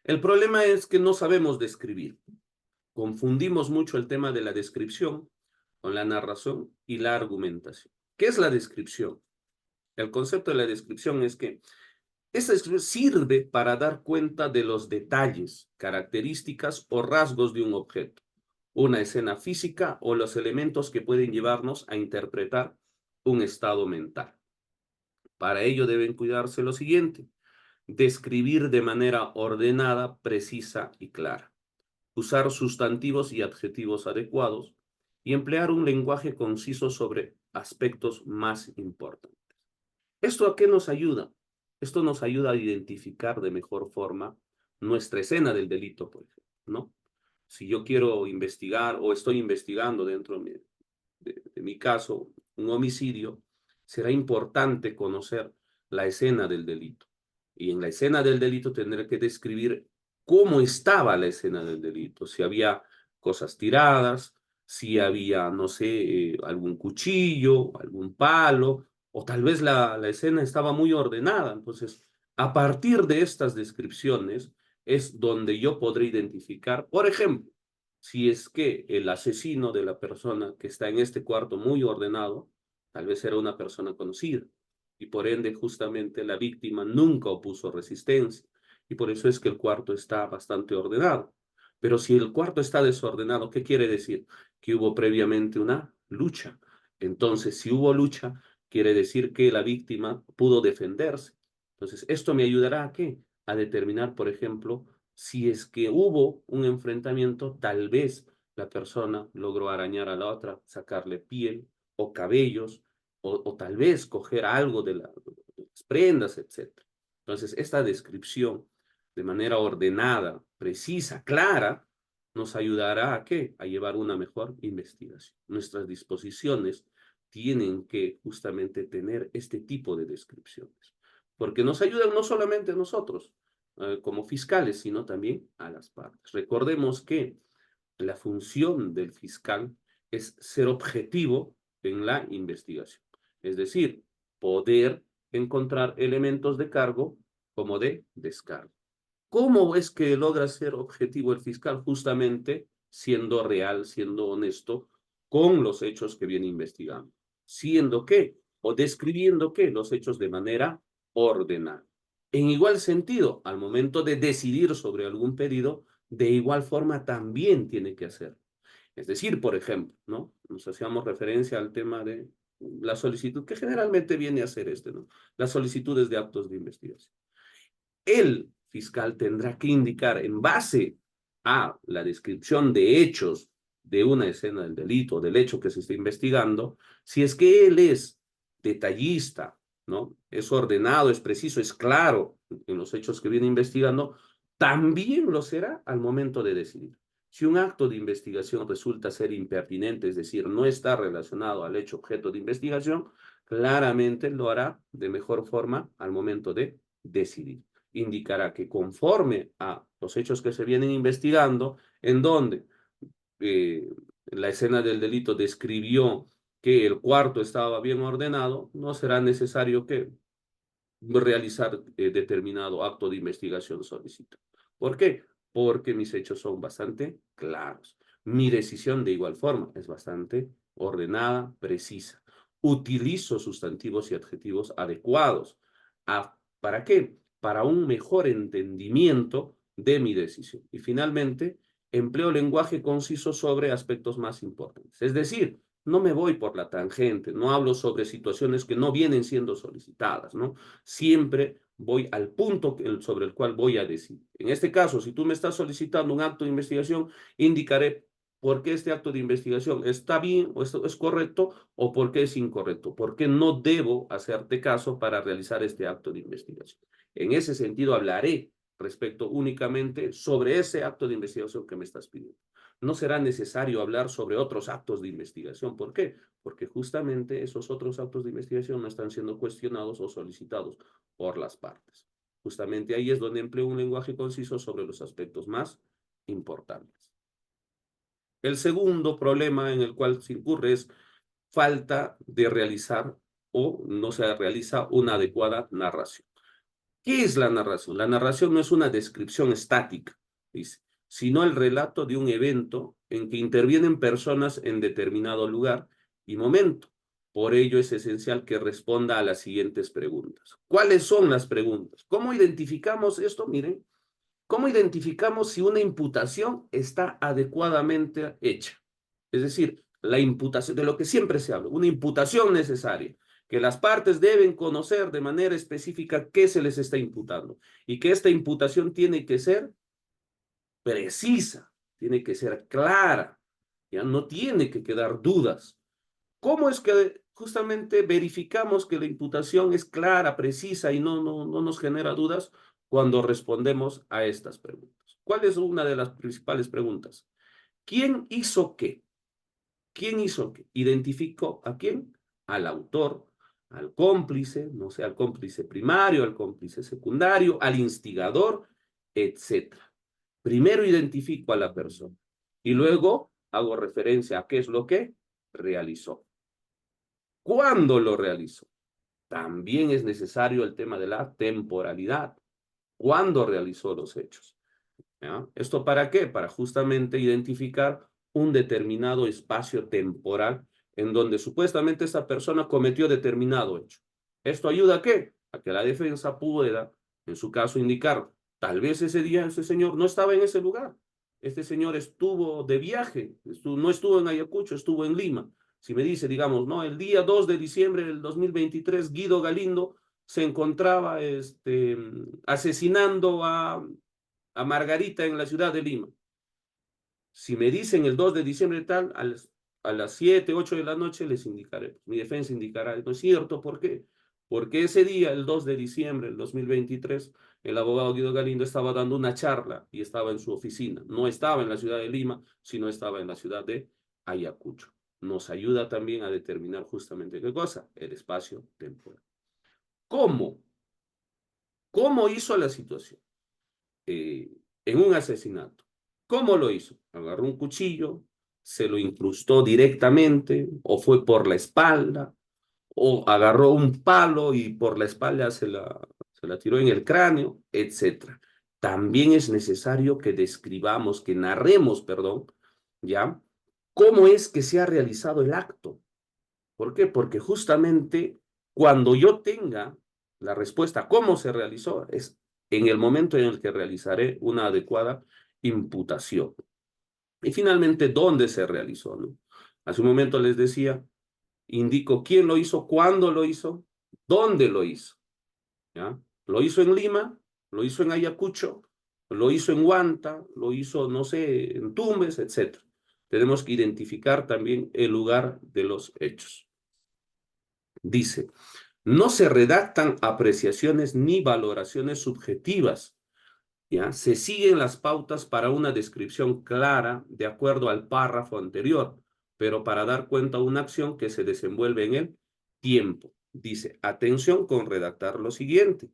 el problema es que no sabemos describir. Confundimos mucho el tema de la descripción con la narración y la argumentación. ¿Qué es la descripción? El concepto de la descripción es que esta descripción sirve para dar cuenta de los detalles, características o rasgos de un objeto, una escena física o los elementos que pueden llevarnos a interpretar un estado mental. Para ello deben cuidarse lo siguiente: describir de manera ordenada, precisa y clara, usar sustantivos y adjetivos adecuados y emplear un lenguaje conciso sobre aspectos más importantes. ¿Esto a qué nos ayuda? Esto nos ayuda a identificar de mejor forma nuestra escena del delito, por ejemplo, ¿no? Si yo quiero investigar o estoy investigando dentro de mi caso un homicidio, será importante conocer la escena del delito. Y en la escena del delito tendré que describir cómo estaba la escena del delito, si había cosas tiradas, si había, no sé, algún cuchillo, algún palo, o tal vez la escena estaba muy ordenada. Entonces, a partir de estas descripciones es donde yo podré identificar, por ejemplo, si es que el asesino de la persona que está en este cuarto muy ordenado, tal vez era una persona conocida, y por ende justamente la víctima nunca opuso resistencia, y por eso es que el cuarto está bastante ordenado. Pero si el cuarto está desordenado, ¿qué quiere decir? Que hubo previamente una lucha. Entonces, si hubo lucha, quiere decir que la víctima pudo defenderse. Entonces, esto me ayudará a qué? A determinar, por ejemplo, si es que hubo un enfrentamiento, tal vez la persona logró arañar a la otra, sacarle piel o cabellos, o tal vez coger algo de las prendas, etc. Entonces, esta descripción de manera ordenada, precisa, clara, nos ayudará a qué? A llevar una mejor investigación. Nuestras disposiciones tienen que justamente tener este tipo de descripciones, porque nos ayudan no solamente a nosotros, como fiscales, sino también a las partes. Recordemos que la función del fiscal es ser objetivo en la investigación, es decir, poder encontrar elementos de cargo como de descargo. ¿Cómo es que logra ser objetivo el fiscal? Justamente siendo real, siendo honesto con los hechos que viene investigando. ¿Siendo qué? O describiendo qué? Los hechos de manera ordenada. En igual sentido, al momento de decidir sobre algún pedido, de igual forma también tiene que hacer. Es decir, por ejemplo, ¿no? Nos hacíamos referencia al tema de la solicitud, que generalmente viene a ser ¿no? Las solicitudes de actos de investigación. El fiscal tendrá que indicar en base a la descripción de hechos de una escena del delito, del hecho que se está investigando, si es que él es detallista, ¿no? Es ordenado, es preciso, es claro en los hechos que viene investigando, también lo será al momento de decidir. Si un acto de investigación resulta ser impertinente, es decir, no está relacionado al hecho objeto de investigación, claramente lo hará de mejor forma al momento de decidir. indicará que conforme a los hechos que se vienen investigando, en donde la escena del delito describió que el cuarto estaba bien ordenado, no será necesario que realizar determinado acto de investigación solicitado. ¿Por qué? Porque mis hechos son bastante claros. Mi decisión de igual forma es bastante ordenada, precisa. Utilizo sustantivos y adjetivos adecuados. ¿Para qué? Para un mejor entendimiento de mi decisión. Y finalmente, empleo lenguaje conciso sobre aspectos más importantes. Es decir, no me voy por la tangente, no hablo sobre situaciones que no vienen siendo solicitadas, ¿no? Siempre voy al punto sobre el cual voy a decir. En este caso, si tú me estás solicitando un acto de investigación, indicaré por qué este acto de investigación está bien o es correcto o por qué es incorrecto, por qué no debo hacerte caso para realizar este acto de investigación. En ese sentido, hablaré respecto únicamente sobre ese acto de investigación que me estás pidiendo. No será necesario hablar sobre otros actos de investigación. ¿Por qué? Porque justamente esos otros actos de investigación no están siendo cuestionados o solicitados por las partes. Justamente ahí es donde empleo un lenguaje conciso sobre los aspectos más importantes. El segundo problema en el cual se incurre es falta de realizar o no se realiza una adecuada narración. ¿Qué es la narración? La narración no es una descripción estática, dice, sino el relato de un evento en que intervienen personas en determinado lugar y momento. Por ello es esencial que responda a las siguientes preguntas. ¿Cuáles son las preguntas? ¿Cómo identificamos esto? Miren, ¿cómo identificamos si una imputación está adecuadamente hecha? Es decir, la imputación, de lo que siempre se habla, una imputación necesaria, que las partes deben conocer de manera específica qué se les está imputando y que esta imputación tiene que ser precisa, tiene que ser clara, ya no tiene que quedar dudas. ¿Cómo es que justamente verificamos que la imputación es clara, precisa y no nos genera dudas cuando respondemos a estas preguntas? ¿Cuál es una de las principales preguntas? ¿Quién hizo qué? ¿Quién hizo qué? ¿Identificó a quién? Al autor, al cómplice, no sé, al cómplice primario, al cómplice secundario, al instigador, etcétera. Primero identifico a la persona y luego hago referencia a qué es lo que realizó. ¿Cuándo lo realizó? También es necesario el tema de la temporalidad. ¿Cuándo realizó los hechos? ¿Ya? ¿Esto para qué? Para justamente identificar un determinado espacio temporal en donde supuestamente esta persona cometió determinado hecho. ¿Esto ayuda a qué? A que la defensa pueda, en su caso, indicar, tal vez ese día ese señor no estaba en ese lugar. Este señor estuvo de viaje, no estuvo en Ayacucho, estuvo en Lima. Si me dice, digamos, no, el día 2 de diciembre del 2023, Guido Galindo se encontraba asesinando a Margarita en la ciudad de Lima. Si me dicen el 2 de diciembre tal, a las 7, 8 de la noche les indicaré. Mi defensa indicará, no es cierto, ¿por qué? Porque ese día, el 2 de diciembre del 2023, el abogado Guido Galindo estaba dando una charla y estaba en su oficina. No estaba en la ciudad de Lima, sino estaba en la ciudad de Ayacucho. Nos ayuda también a determinar justamente qué cosa, el espacio temporal. ¿Cómo? ¿Cómo hizo la situación? En un asesinato. ¿Cómo lo hizo? Agarró un cuchillo, se lo incrustó directamente, o fue por la espalda, o agarró un palo y por la espalda se la tiró en el cráneo, etc. También es necesario que describamos, que narremos, perdón, ¿ya? ¿Cómo es que se ha realizado el acto? ¿Por qué? Porque justamente cuando yo tenga la respuesta a cómo se realizó, es en el momento en el que realizaré una adecuada imputación. Y finalmente, ¿dónde se realizó? ¿No? Hace un momento les decía, indico quién lo hizo, cuándo lo hizo, dónde lo hizo. ¿Ya? Lo hizo en Lima, lo hizo en Ayacucho, lo hizo en Huanta, lo hizo, no sé, en Tumbes, etc. Tenemos que identificar también el lugar de los hechos. Dice, no se redactan apreciaciones ni valoraciones subjetivas, ¿ya? Se siguen las pautas para una descripción clara de acuerdo al párrafo anterior, pero para dar cuenta de una acción que se desenvuelve en el tiempo. Dice, atención con redactar lo siguiente.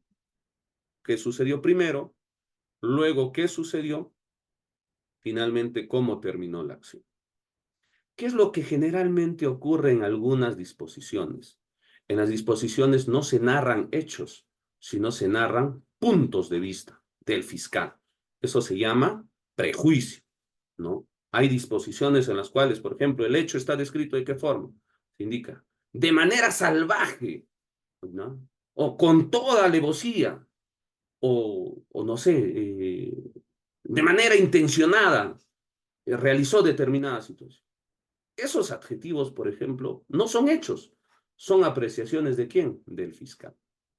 qué sucedió primero, luego qué sucedió, finalmente cómo terminó la acción. ¿Qué es lo que generalmente ocurre en algunas disposiciones? En las disposiciones no se narran hechos, sino se narran puntos de vista del fiscal. Eso se llama prejuicio, ¿no? Hay disposiciones en las cuales, por ejemplo, el hecho está descrito de qué forma. Se indica, de manera salvaje, ¿no? O con toda alevosía, o no sé, de manera intencionada, realizó determinada situación. Esos adjetivos, por ejemplo, no son hechos, son apreciaciones de quién, del fiscal.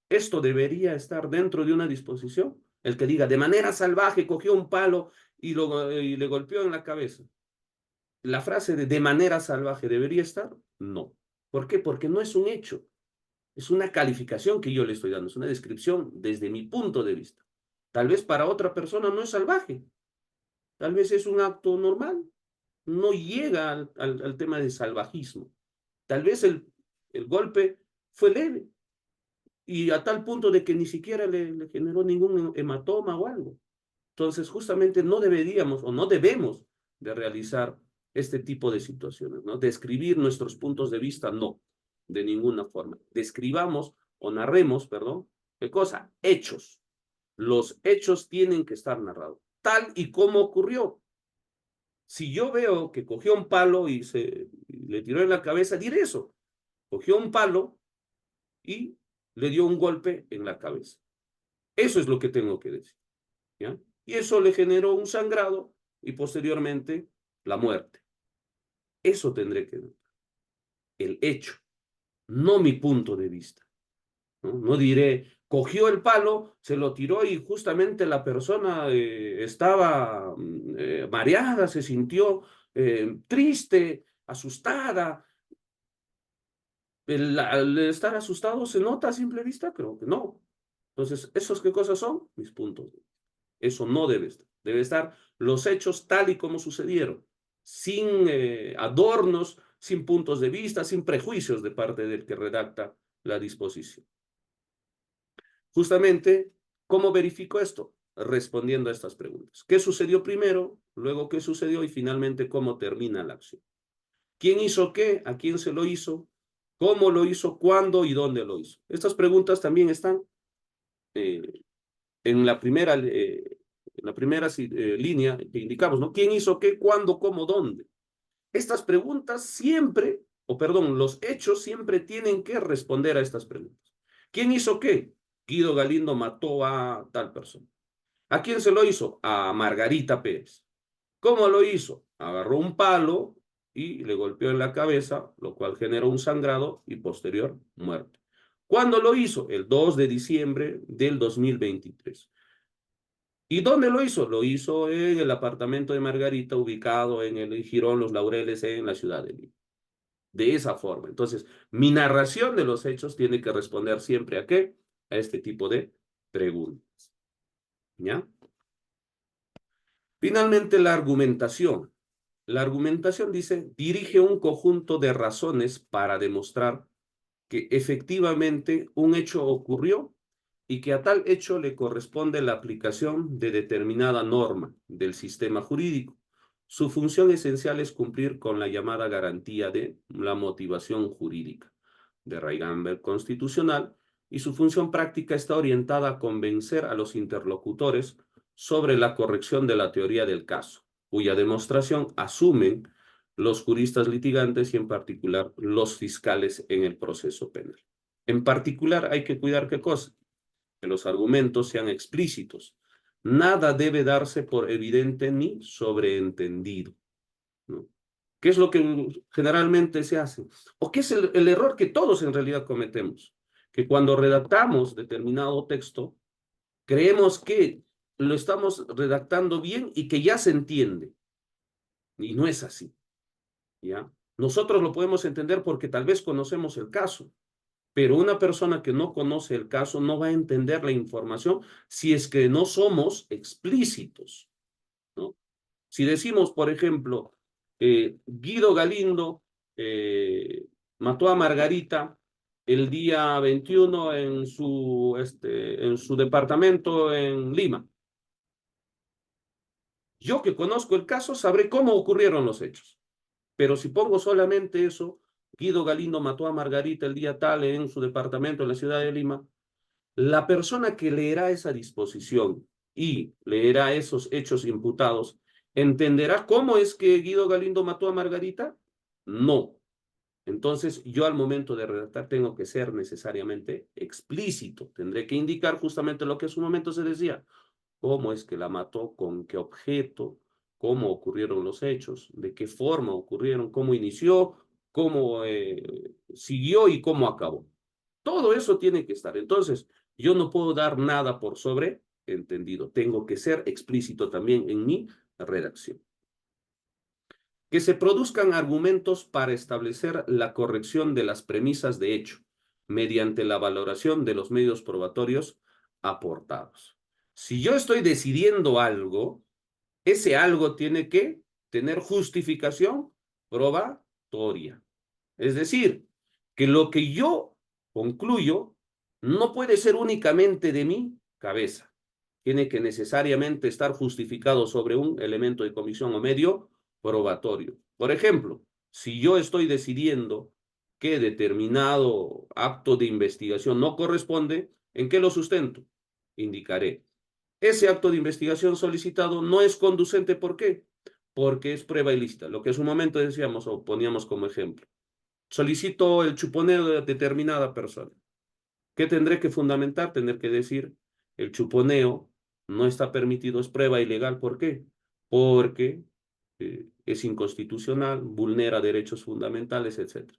Esto debería estar dentro de una disposición. El que diga, de manera salvaje cogió un palo y le golpeó en la cabeza. La frase de manera salvaje debería estar, no. ¿Por qué? Porque no es un hecho, es una calificación que yo le estoy dando, es una descripción desde mi punto de vista. Tal vez para otra persona no es salvaje, tal vez es un acto normal, no llega al tema de salvajismo. Tal vez el golpe fue leve y a tal punto de que ni siquiera le generó ningún hematoma o algo. Entonces, justamente no deberíamos o no debemos de realizar este tipo de situaciones, ¿no? Describir nuestros puntos de vista, no, de ninguna forma. Describamos o narremos, perdón, ¿qué cosa? Hechos. Los hechos tienen que estar narrados, tal y como ocurrió. Si yo veo que cogió un palo y le tiró en la cabeza, diré eso. Cogió un palo y le dio un golpe en la cabeza. Eso es lo que tengo que decir, ¿ya? Y eso le generó un sangrado y posteriormente la muerte. Eso tendré que decir. El hecho, no mi punto de vista. No, no diré, cogió el palo, se lo tiró y justamente la persona estaba mareada, se sintió triste, asustada. El estar asustado se nota a simple vista, creo que no. Entonces, ¿esos qué cosas son? Mis puntos. Eso no debe estar. Debe estar los hechos tal y como sucedieron, sin adornos, sin puntos de vista, sin prejuicios de parte del que redacta la disposición. Justamente, ¿cómo verifico esto? Respondiendo a estas preguntas. ¿Qué sucedió primero? Luego, ¿qué sucedió? Y finalmente, ¿cómo termina la acción? ¿Quién hizo qué? ¿A quién se lo hizo? ¿Cómo lo hizo? ¿Cuándo y dónde lo hizo? Estas preguntas también están eh, en la primera línea que indicamos, ¿no? ¿Quién hizo qué? ¿Cuándo? ¿Cómo? ¿Dónde? Estas preguntas siempre, o perdón, los hechos siempre tienen que responder a estas preguntas. ¿Quién hizo qué? Guido Galindo mató a tal persona. ¿A quién se lo hizo? A Margarita Pérez. ¿Cómo lo hizo? Agarró un palo y le golpeó en la cabeza, lo cual generó un sangrado y posterior muerte. ¿Cuándo lo hizo? El 2 de diciembre del 2023. ¿Y dónde lo hizo? Lo hizo en el apartamento de Margarita, ubicado en el Jirón Los Laureles, en la ciudad de Lima. De esa forma. Entonces, mi narración de los hechos tiene que responder siempre a qué? A este tipo de preguntas. ¿Ya? Finalmente, la argumentación. La argumentación dice, dirige un conjunto de razones para demostrar que efectivamente un hecho ocurrió y que a tal hecho le corresponde la aplicación de determinada norma del sistema jurídico. Su función esencial es cumplir con la llamada garantía de la motivación jurídica de Reigamber constitucional y su función práctica está orientada a convencer a los interlocutores sobre la corrección de la teoría del caso, cuya demostración asumen los juristas litigantes y en particular los fiscales en el proceso penal. En particular hay que cuidar qué cosa, que los argumentos sean explícitos. Nada debe darse por evidente ni sobreentendido, ¿no? ¿Qué es lo que generalmente se hace? ¿O qué es el error que todos en realidad cometemos? Que cuando redactamos determinado texto, creemos que lo estamos redactando bien y que ya se entiende. Y no es así, ¿ya? Nosotros lo podemos entender porque tal vez conocemos el caso, pero una persona que no conoce el caso no va a entender la información si es que no somos explícitos, ¿no? Si decimos, por ejemplo, Guido Galindo mató a Margarita el día 21 en su departamento en Lima. Yo que conozco el caso sabré cómo ocurrieron los hechos. Pero si pongo solamente eso, Guido Galindo mató a Margarita el día tal en su departamento en la ciudad de Lima, la persona que leerá esa disposición y leerá esos hechos imputados, ¿entenderá cómo es que Guido Galindo mató a Margarita? No. Entonces, yo al momento de redactar tengo que ser necesariamente explícito. Tendré que indicar justamente lo que en su momento se decía. Cómo es que la mató, con qué objeto, cómo ocurrieron los hechos, de qué forma ocurrieron, cómo inició, cómo siguió y cómo acabó. Todo eso tiene que estar. Entonces, yo no puedo dar nada por sobreentendido. Tengo que ser explícito también en mi redacción. Que se produzcan argumentos para establecer la corrección de las premisas de hecho, mediante la valoración de los medios probatorios aportados. Si yo estoy decidiendo algo, ese algo tiene que tener justificación probatoria. Es decir, que lo que yo concluyo no puede ser únicamente de mi cabeza. Tiene que necesariamente estar justificado sobre un elemento de comisión o medio probatorio. Por ejemplo, si yo estoy decidiendo que determinado acto de investigación no corresponde, ¿en qué lo sustento? Indicaré. Ese acto de investigación solicitado no es conducente, ¿por qué? Porque es prueba ilícita, lo que en su momento decíamos o poníamos como ejemplo. Solicito el chuponeo de determinada persona. ¿Qué tendré que fundamentar? Tener que decir, el chuponeo no está permitido, es prueba ilegal. ¿Por qué? Porque es inconstitucional, vulnera derechos fundamentales, etc.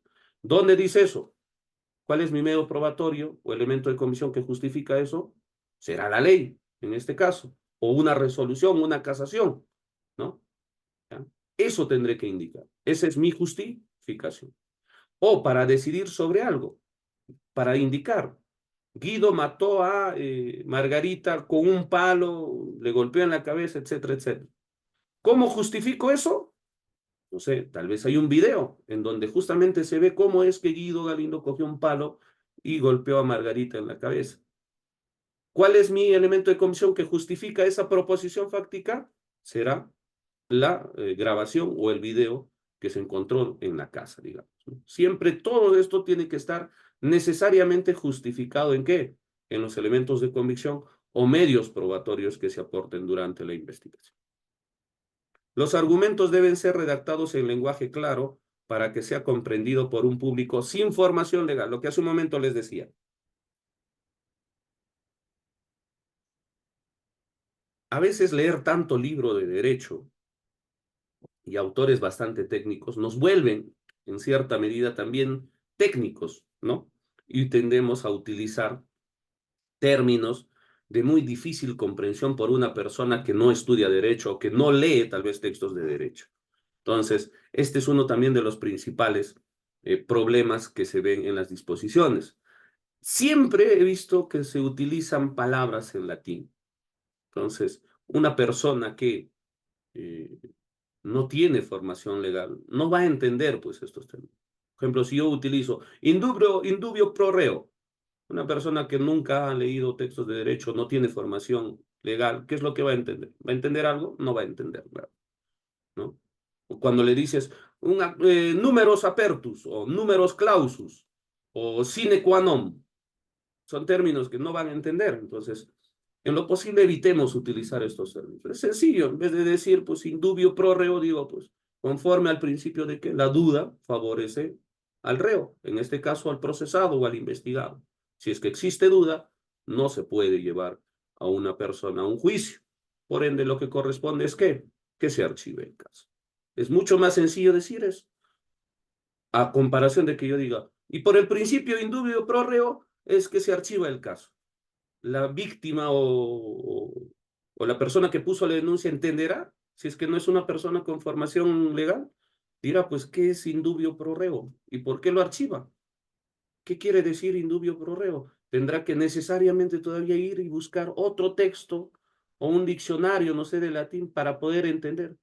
¿Dónde dice eso? ¿Cuál es mi medio probatorio o elemento de comisión que justifica eso? Será la ley, en este caso, o una resolución, una casación, ¿no? ¿Ya? Eso tendré que indicar. Esa es mi justificación. O para decidir sobre algo, para indicar. Guido mató a Margarita con un palo, le golpeó en la cabeza, etcétera, etcétera. ¿Cómo justifico eso? No sé, tal vez hay un video en donde justamente se ve cómo es que Guido Galindo cogió un palo y golpeó a Margarita en la cabeza. ¿Cuál es mi elemento de comisión que justifica esa proposición fáctica? Será la grabación o el video que se encontró en la casa, digamos, ¿no? Siempre todo esto tiene que estar necesariamente justificado ¿en qué? En los elementos de convicción o medios probatorios que se aporten durante la investigación. Los argumentos deben ser redactados en lenguaje claro para que sea comprendido por un público sin formación legal, lo que hace un momento les decía. A veces leer tanto libro de derecho y autores bastante técnicos nos vuelven, en cierta medida, también técnicos, ¿no? Y tendemos a utilizar términos de muy difícil comprensión por una persona que no estudia derecho o que no lee tal vez textos de derecho. Entonces, este es uno también de los principales problemas que se ven en las disposiciones. Siempre he visto que se utilizan palabras en latín. Entonces, una persona que eh, no tiene formación legal, no va a entender pues estos términos. Por ejemplo, si yo utilizo indubio pro reo, una persona que nunca ha leído textos de derecho, no tiene formación legal, ¿qué es lo que va a entender? ¿Va a entender algo? No va a entender, claro, ¿no? O cuando le dices numeros apertus o numeros clausus o sine qua non, son términos que no van a entender. Entonces, en lo posible evitemos utilizar estos términos. Es sencillo, en vez de decir, pues, indubio pro reo, digo, pues, conforme al principio de que la duda favorece al reo, en este caso al procesado o al investigado. Si es que existe duda, no se puede llevar a una persona a un juicio. Por ende, lo que corresponde es que se archive el caso. Es mucho más sencillo decir eso, a comparación de que yo diga, y por el principio indubio pro reo es que se archiva el caso. La víctima o la persona que puso la denuncia entenderá, si es que no es una persona con formación legal, dirá, pues, ¿qué es indubio pro reo? ¿Y por qué lo archiva? ¿Qué quiere decir indubio pro reo? Tendrá que necesariamente todavía ir y buscar otro texto o un diccionario, no sé, de latín para poder entender.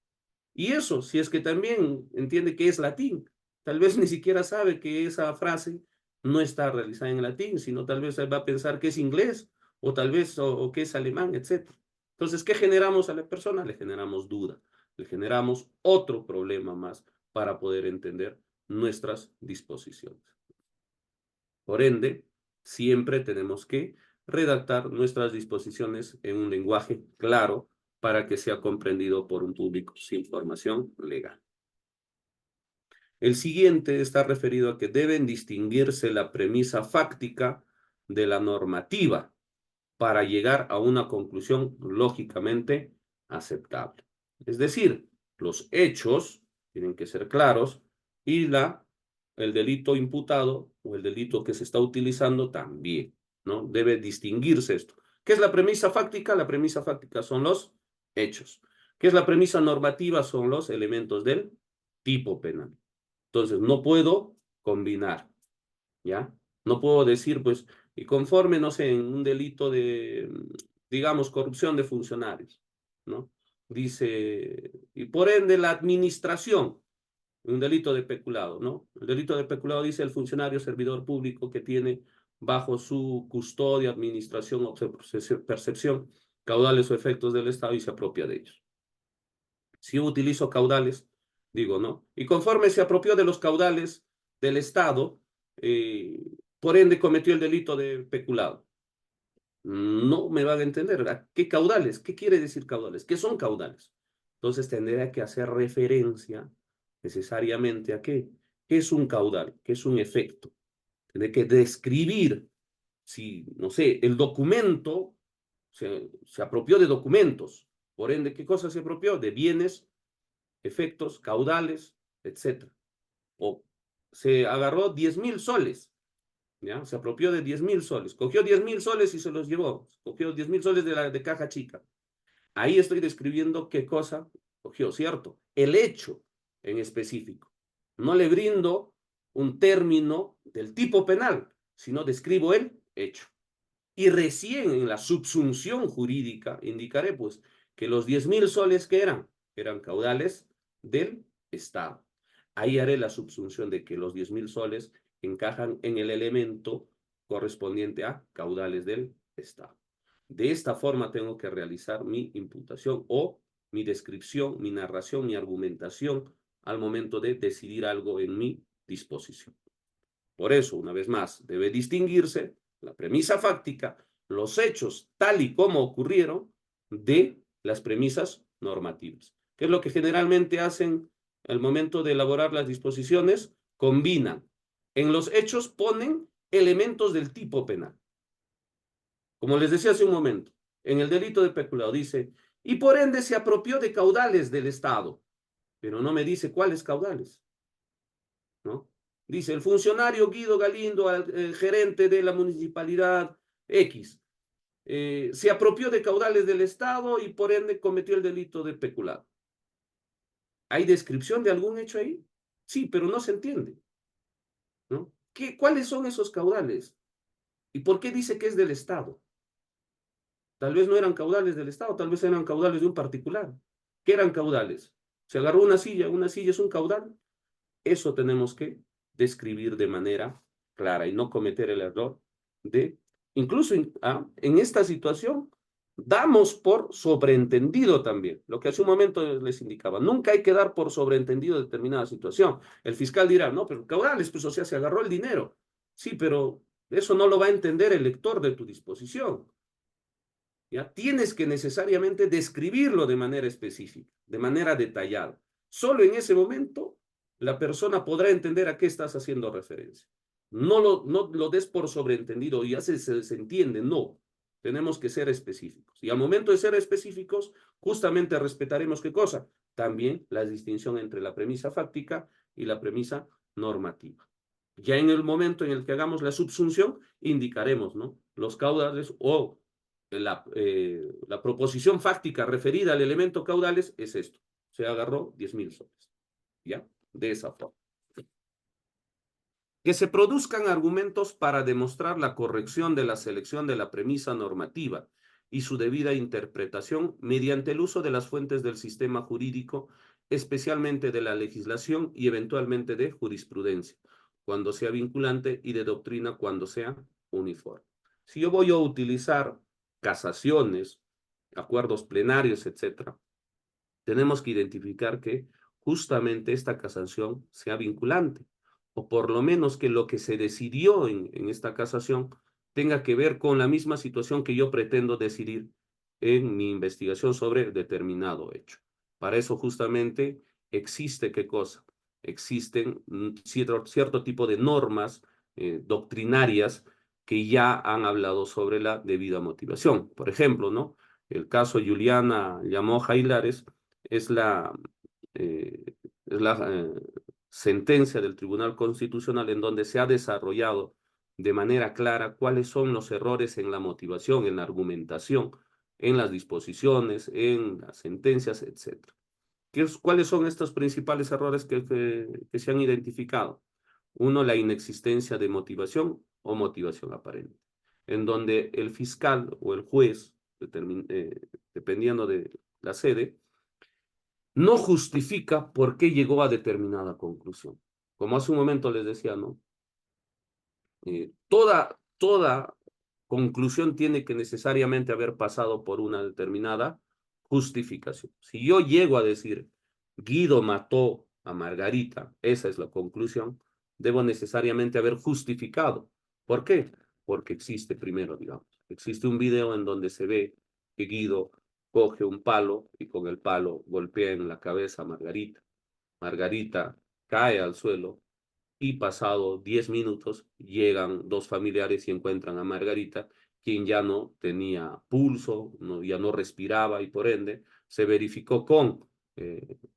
Y eso, si es que también entiende que es latín, tal vez ni siquiera sabe que esa frase no está realizada en latín, sino tal vez va a pensar que es inglés, o tal vez o que es alemán, etc. Entonces, ¿qué generamos a la persona? Le generamos duda, le generamos otro problema más para poder entender nuestras disposiciones. Por ende, siempre tenemos que redactar nuestras disposiciones en un lenguaje claro para que sea comprendido por un público sin formación legal. El siguiente está referido a que deben distinguirse la premisa fáctica de la normativa para llegar a una conclusión lógicamente aceptable. Es decir, los hechos tienen que ser claros y el delito imputado o el delito que se está utilizando también, ¿no? Debe distinguirse esto. ¿Qué es la premisa fáctica? La premisa fáctica son los hechos. ¿Qué es la premisa normativa? Son los elementos del tipo penal. Entonces, no puedo combinar, ¿ya? No puedo decir, pues, y conforme, no sé, en un delito de, digamos, corrupción de funcionarios, ¿no? Dice, y por ende la administración, un delito de peculado, ¿no? El delito de peculado dice el funcionario servidor público que tiene bajo su custodia, administración o percepción caudales o efectos del Estado y se apropia de ellos. Si yo utilizo caudales, digo, ¿no? Y conforme se apropió de los caudales del Estado, por ende cometió el delito de peculado. No me van a entender, ¿verdad? ¿Qué caudales? ¿Qué quiere decir caudales? ¿Qué son caudales? Entonces tendría que hacer referencia necesariamente a qué. ¿Qué es un caudal? ¿Qué es un efecto? Tendré que describir si, no sé, el documento se apropió de documentos. Por ende, ¿qué cosa se apropió? De bienes, efectos, caudales, etc. O se agarró 10.000 soles, ¿ya? Se apropió de 10.000 soles. Cogió 10.000 soles y se los llevó. Cogió 10.000 soles de caja chica. Ahí estoy describiendo qué cosa cogió, ¿cierto? El hecho en específico. No le brindo un término del tipo penal, sino describo el hecho. Y recién en la subsunción jurídica indicaré, pues, que los 10.000 soles que eran caudales del Estado. Ahí haré la subsunción de que los 10.000 soles encajan en el elemento correspondiente a caudales del Estado. De esta forma tengo que realizar mi imputación o mi descripción, mi narración, mi argumentación al momento de decidir algo en mi disposición. Por eso, una vez más, debe distinguirse la premisa fáctica, los hechos tal y como ocurrieron, de las premisas normativas. ¿Qué es lo que generalmente hacen al momento de elaborar las disposiciones? Combinan. En los hechos ponen elementos del tipo penal. Como les decía hace un momento, en el delito de peculado dice, y por ende se apropió de caudales del Estado, pero no me dice cuáles caudales, ¿no? Dice, el funcionario Guido Galindo, gerente de la municipalidad X, se apropió de caudales del Estado y por ende cometió el delito de peculado. ¿Hay descripción de algún hecho ahí? Sí, pero no se entiende, ¿no? ¿Cuáles son esos caudales? ¿Y por qué dice que es del Estado? Tal vez no eran caudales del Estado, tal vez eran caudales de un particular. ¿Qué eran caudales? Se agarró una silla es un caudal. Eso tenemos que describir de manera clara y no cometer el error de, incluso en esta situación, damos por sobreentendido también, lo que hace un momento les indicaba, nunca hay que dar por sobreentendido determinada situación. El fiscal dirá, no, pero caudales, pues o sea, se agarró el dinero. Sí, pero eso no lo va a entender el lector de tu disposición. ¿Ya? Tienes que necesariamente describirlo de manera específica, de manera detallada. Solo en ese momento la persona podrá entender a qué estás haciendo referencia. No lo des por sobreentendido y ya se entiende, no. Tenemos que ser específicos. Y al momento de ser específicos, justamente respetaremos qué cosa. También la distinción entre la premisa fáctica y la premisa normativa. Ya en el momento en el que hagamos la subsunción, indicaremos, ¿no? Los caudales o la proposición fáctica referida al elemento caudales es esto. Se agarró 10.000 soles. ¿Ya? De esa forma. Que se produzcan argumentos para demostrar la corrección de la selección de la premisa normativa y su debida interpretación mediante el uso de las fuentes del sistema jurídico, especialmente de la legislación y eventualmente de jurisprudencia, cuando sea vinculante y de doctrina cuando sea uniforme. Si yo voy a utilizar casaciones, acuerdos plenarios, etcétera, tenemos que identificar que justamente esta casación sea vinculante, o por lo menos que lo que se decidió en esta casación tenga que ver con la misma situación que yo pretendo decidir en mi investigación sobre determinado hecho. Para eso justamente existe, ¿qué cosa? Existen cierto tipo de normas doctrinarias que ya han hablado sobre la debida motivación. Por ejemplo, ¿no? El caso Juliana Llamoja Hilares es eh, la sentencia del Tribunal Constitucional en donde se ha desarrollado de manera clara cuáles son los errores en la motivación, en la argumentación, en las disposiciones, en las sentencias, etc. ¿Cuáles son estos principales errores que se han identificado? Uno, la inexistencia de motivación o motivación aparente, en donde el fiscal o el juez, dependiendo de la sede, no justifica por qué llegó a determinada conclusión. Como hace un momento les decía, ¿no? Toda conclusión tiene que necesariamente haber pasado por una determinada justificación. Si yo llego a decir, Guido mató a Margarita, esa es la conclusión, debo necesariamente haber justificado. ¿Por qué? Porque existe primero, digamos, existe un video en donde se ve que Guido coge un palo y con el palo golpea en la cabeza a Margarita. Margarita cae al suelo y pasado 10 minutos llegan dos familiares y encuentran a Margarita, quien ya no tenía pulso, no, ya no respiraba y por ende se verificó con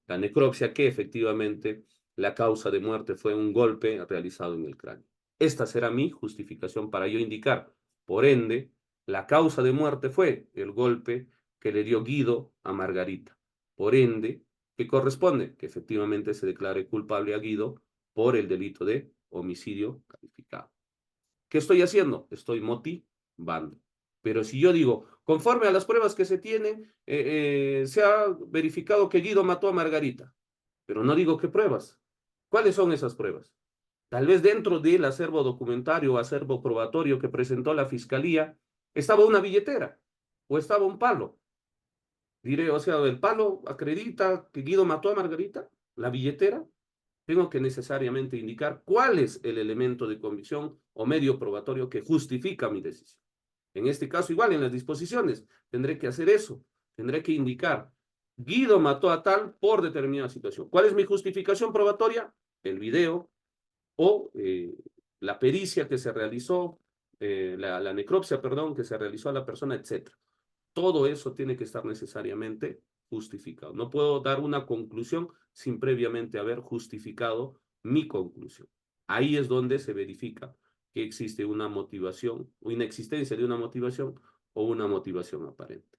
la necropsia que efectivamente la causa de muerte fue un golpe realizado en el cráneo. Esta será mi justificación para yo indicar, por ende, la causa de muerte fue el golpe que le dio Guido a Margarita. Por ende, ¿qué corresponde? Que efectivamente se declare culpable a Guido por el delito de homicidio calificado. ¿Qué estoy haciendo? Estoy motivando. Pero si yo digo, conforme a las pruebas que se tienen, se ha verificado que Guido mató a Margarita, pero no digo qué pruebas. ¿Cuáles son esas pruebas? Tal vez dentro del acervo documentario o acervo probatorio que presentó la fiscalía estaba una billetera o estaba un palo. Diré, o sea, el palo acredita que Guido mató a Margarita, la billetera, tengo que necesariamente indicar cuál es el elemento de convicción o medio probatorio que justifica mi decisión. En este caso, igual en las disposiciones, tendré que hacer eso. Tendré que indicar, Guido mató a tal por determinada situación. ¿Cuál es mi justificación probatoria? El video o la pericia que se realizó, la necropsia, perdón, que se realizó a la persona, etc. Todo eso tiene que estar necesariamente justificado. No puedo dar una conclusión sin previamente haber justificado mi conclusión. Ahí es donde se verifica que existe una motivación o inexistencia de una motivación o una motivación aparente.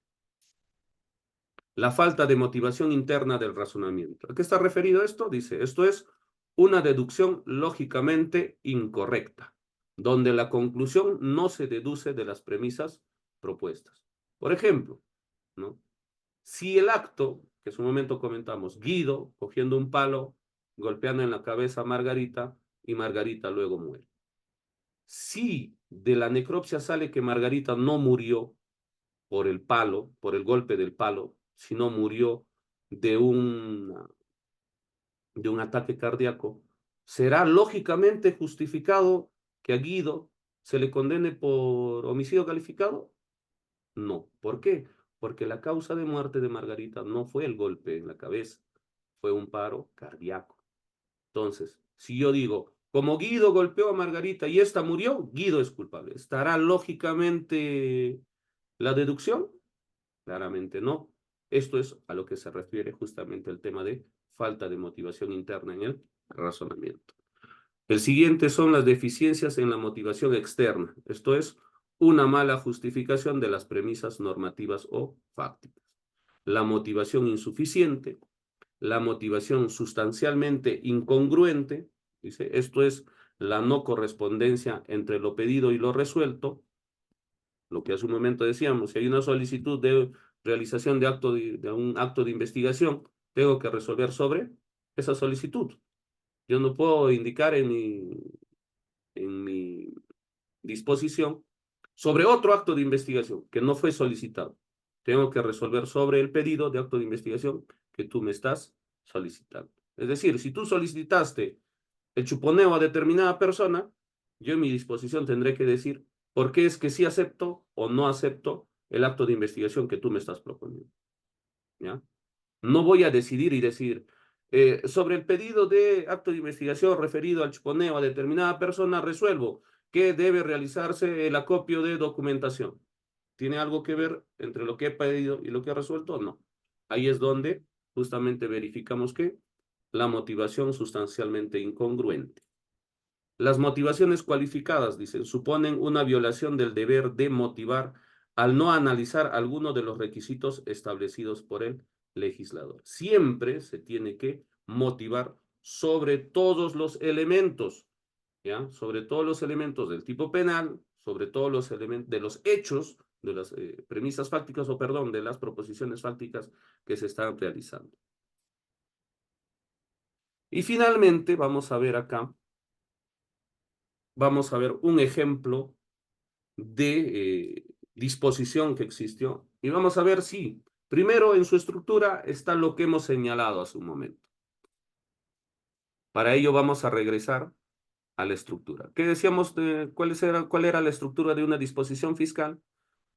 La falta de motivación interna del razonamiento. ¿A qué está referido esto? Dice, esto es una deducción lógicamente incorrecta, donde la conclusión no se deduce de las premisas propuestas. Por ejemplo, ¿no? Si el acto, que en su momento comentamos, Guido cogiendo un palo, golpeando en la cabeza a Margarita y Margarita luego muere. Si de la necropsia sale que Margarita no murió por el palo, por el golpe del palo, sino murió de un ataque cardíaco, ¿será lógicamente justificado que a Guido se le condene por homicidio calificado? No. ¿Por qué? Porque la causa de muerte de Margarita no fue el golpe en la cabeza, fue un paro cardíaco. Entonces, si yo digo, como Guido golpeó a Margarita y ésta murió, Guido es culpable. ¿Estará lógicamente la deducción? Claramente no. Esto es a lo que se refiere justamente el tema de falta de motivación interna en el razonamiento. El siguiente son las deficiencias en la motivación externa. Esto es una mala justificación de las premisas normativas o fácticas. La motivación insuficiente, la motivación sustancialmente incongruente, dice, esto es la no correspondencia entre lo pedido y lo resuelto, lo que hace un momento decíamos, si hay una solicitud de realización de un acto de investigación, tengo que resolver sobre esa solicitud. Yo no puedo indicar en mi disposición sobre otro acto de investigación que no fue solicitado. Tengo que resolver sobre el pedido de acto de investigación que tú me estás solicitando. Es decir, si tú solicitaste el chuponeo a determinada persona, yo en mi disposición tendré que decir por qué es que sí acepto o no acepto el acto de investigación que tú me estás proponiendo. ¿Ya? No voy a decidir y decir, sobre el pedido de acto de investigación referido al chuponeo a determinada persona, resuelvo que debe realizarse el acopio de documentación. ¿Tiene algo que ver entre lo que he pedido y lo que he resuelto? No. Ahí es donde justamente verificamos que la motivación sustancialmente incongruente. Las motivaciones cualificadas, dicen, suponen una violación del deber de motivar al no analizar alguno de los requisitos establecidos por el legislador. Siempre se tiene que motivar sobre todos los elementos, ¿ya? Sobre todos los elementos del tipo penal, sobre todos los elementos de los hechos, de las premisas fácticas, o perdón, de las proposiciones fácticas que se están realizando. Y finalmente, vamos a ver acá, vamos a ver un ejemplo de disposición que existió. Y vamos a ver si, primero en su estructura está lo que hemos señalado hace un momento. Para ello vamos a regresar a la estructura. ¿Qué decíamos de cuál era la estructura de una disposición fiscal?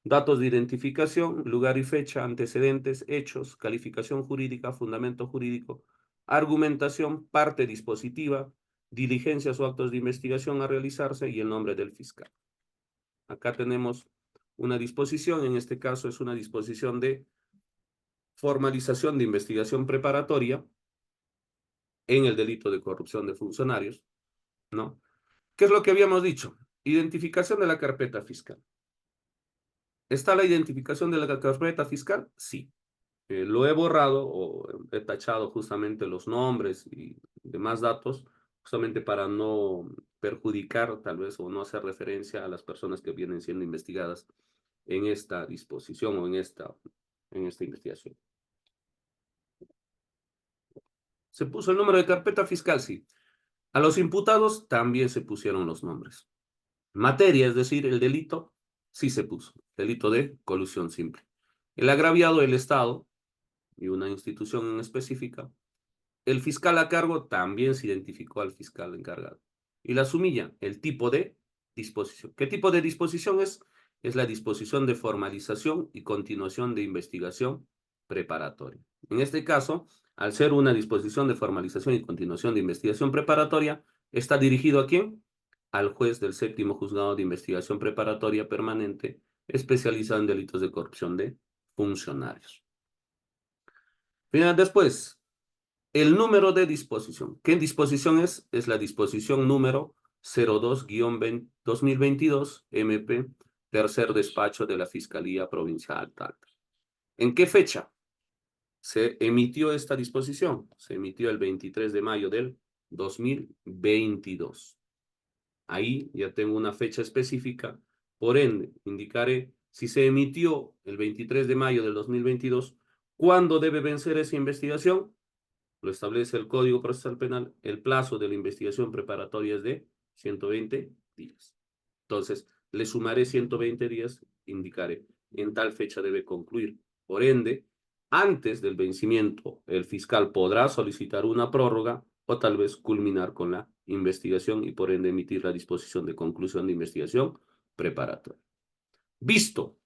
Datos de identificación, lugar y fecha, antecedentes, hechos, calificación jurídica, fundamento jurídico, argumentación, parte dispositiva, diligencias o actos de investigación a realizarse y el nombre del fiscal. Acá tenemos una disposición, en este caso es una disposición de formalización de investigación preparatoria en el delito de corrupción de funcionarios, ¿no? ¿Qué es lo que habíamos dicho? Identificación de la carpeta fiscal. ¿Está la identificación de la carpeta fiscal? Sí. Lo he borrado o he tachado justamente los nombres y demás datos, justamente para no perjudicar tal vez o no hacer referencia a las personas que vienen siendo investigadas en esta disposición o en esta investigación. ¿Se puso el número de carpeta fiscal? Sí. A los imputados también se pusieron los nombres. Materia, es decir, el delito, sí se puso. Delito de colusión simple. El agraviado, el Estado y una institución en específica. El fiscal a cargo también se identificó al fiscal encargado. Y la sumilla, el tipo de disposición. ¿Qué tipo de disposición es? Es la disposición de formalización y continuación de investigación preparatoria. En este caso, al ser una disposición de formalización y continuación de investigación preparatoria, ¿está dirigido a quién? Al juez del séptimo juzgado de investigación preparatoria permanente, especializado en delitos de corrupción de funcionarios. Después, el número de disposición. ¿Qué disposición es? Es la disposición número 02-2022 MP, tercer despacho de la Fiscalía Provincial Talca. ¿En qué fecha se emitió esta disposición? Se emitió el 23 de mayo del 2022. Ahí ya tengo una fecha específica, por ende, indicaré si se emitió el 23 de mayo del 2022, ¿cuándo debe vencer esa investigación? Lo establece el Código Procesal Penal, el plazo de la investigación preparatoria es de 120 días. Entonces, le sumaré 120 días, indicaré, en tal fecha debe concluir. Por ende, antes del vencimiento, el fiscal podrá solicitar una prórroga o tal vez culminar con la investigación y por ende emitir la disposición de conclusión de investigación preparatoria. Visto.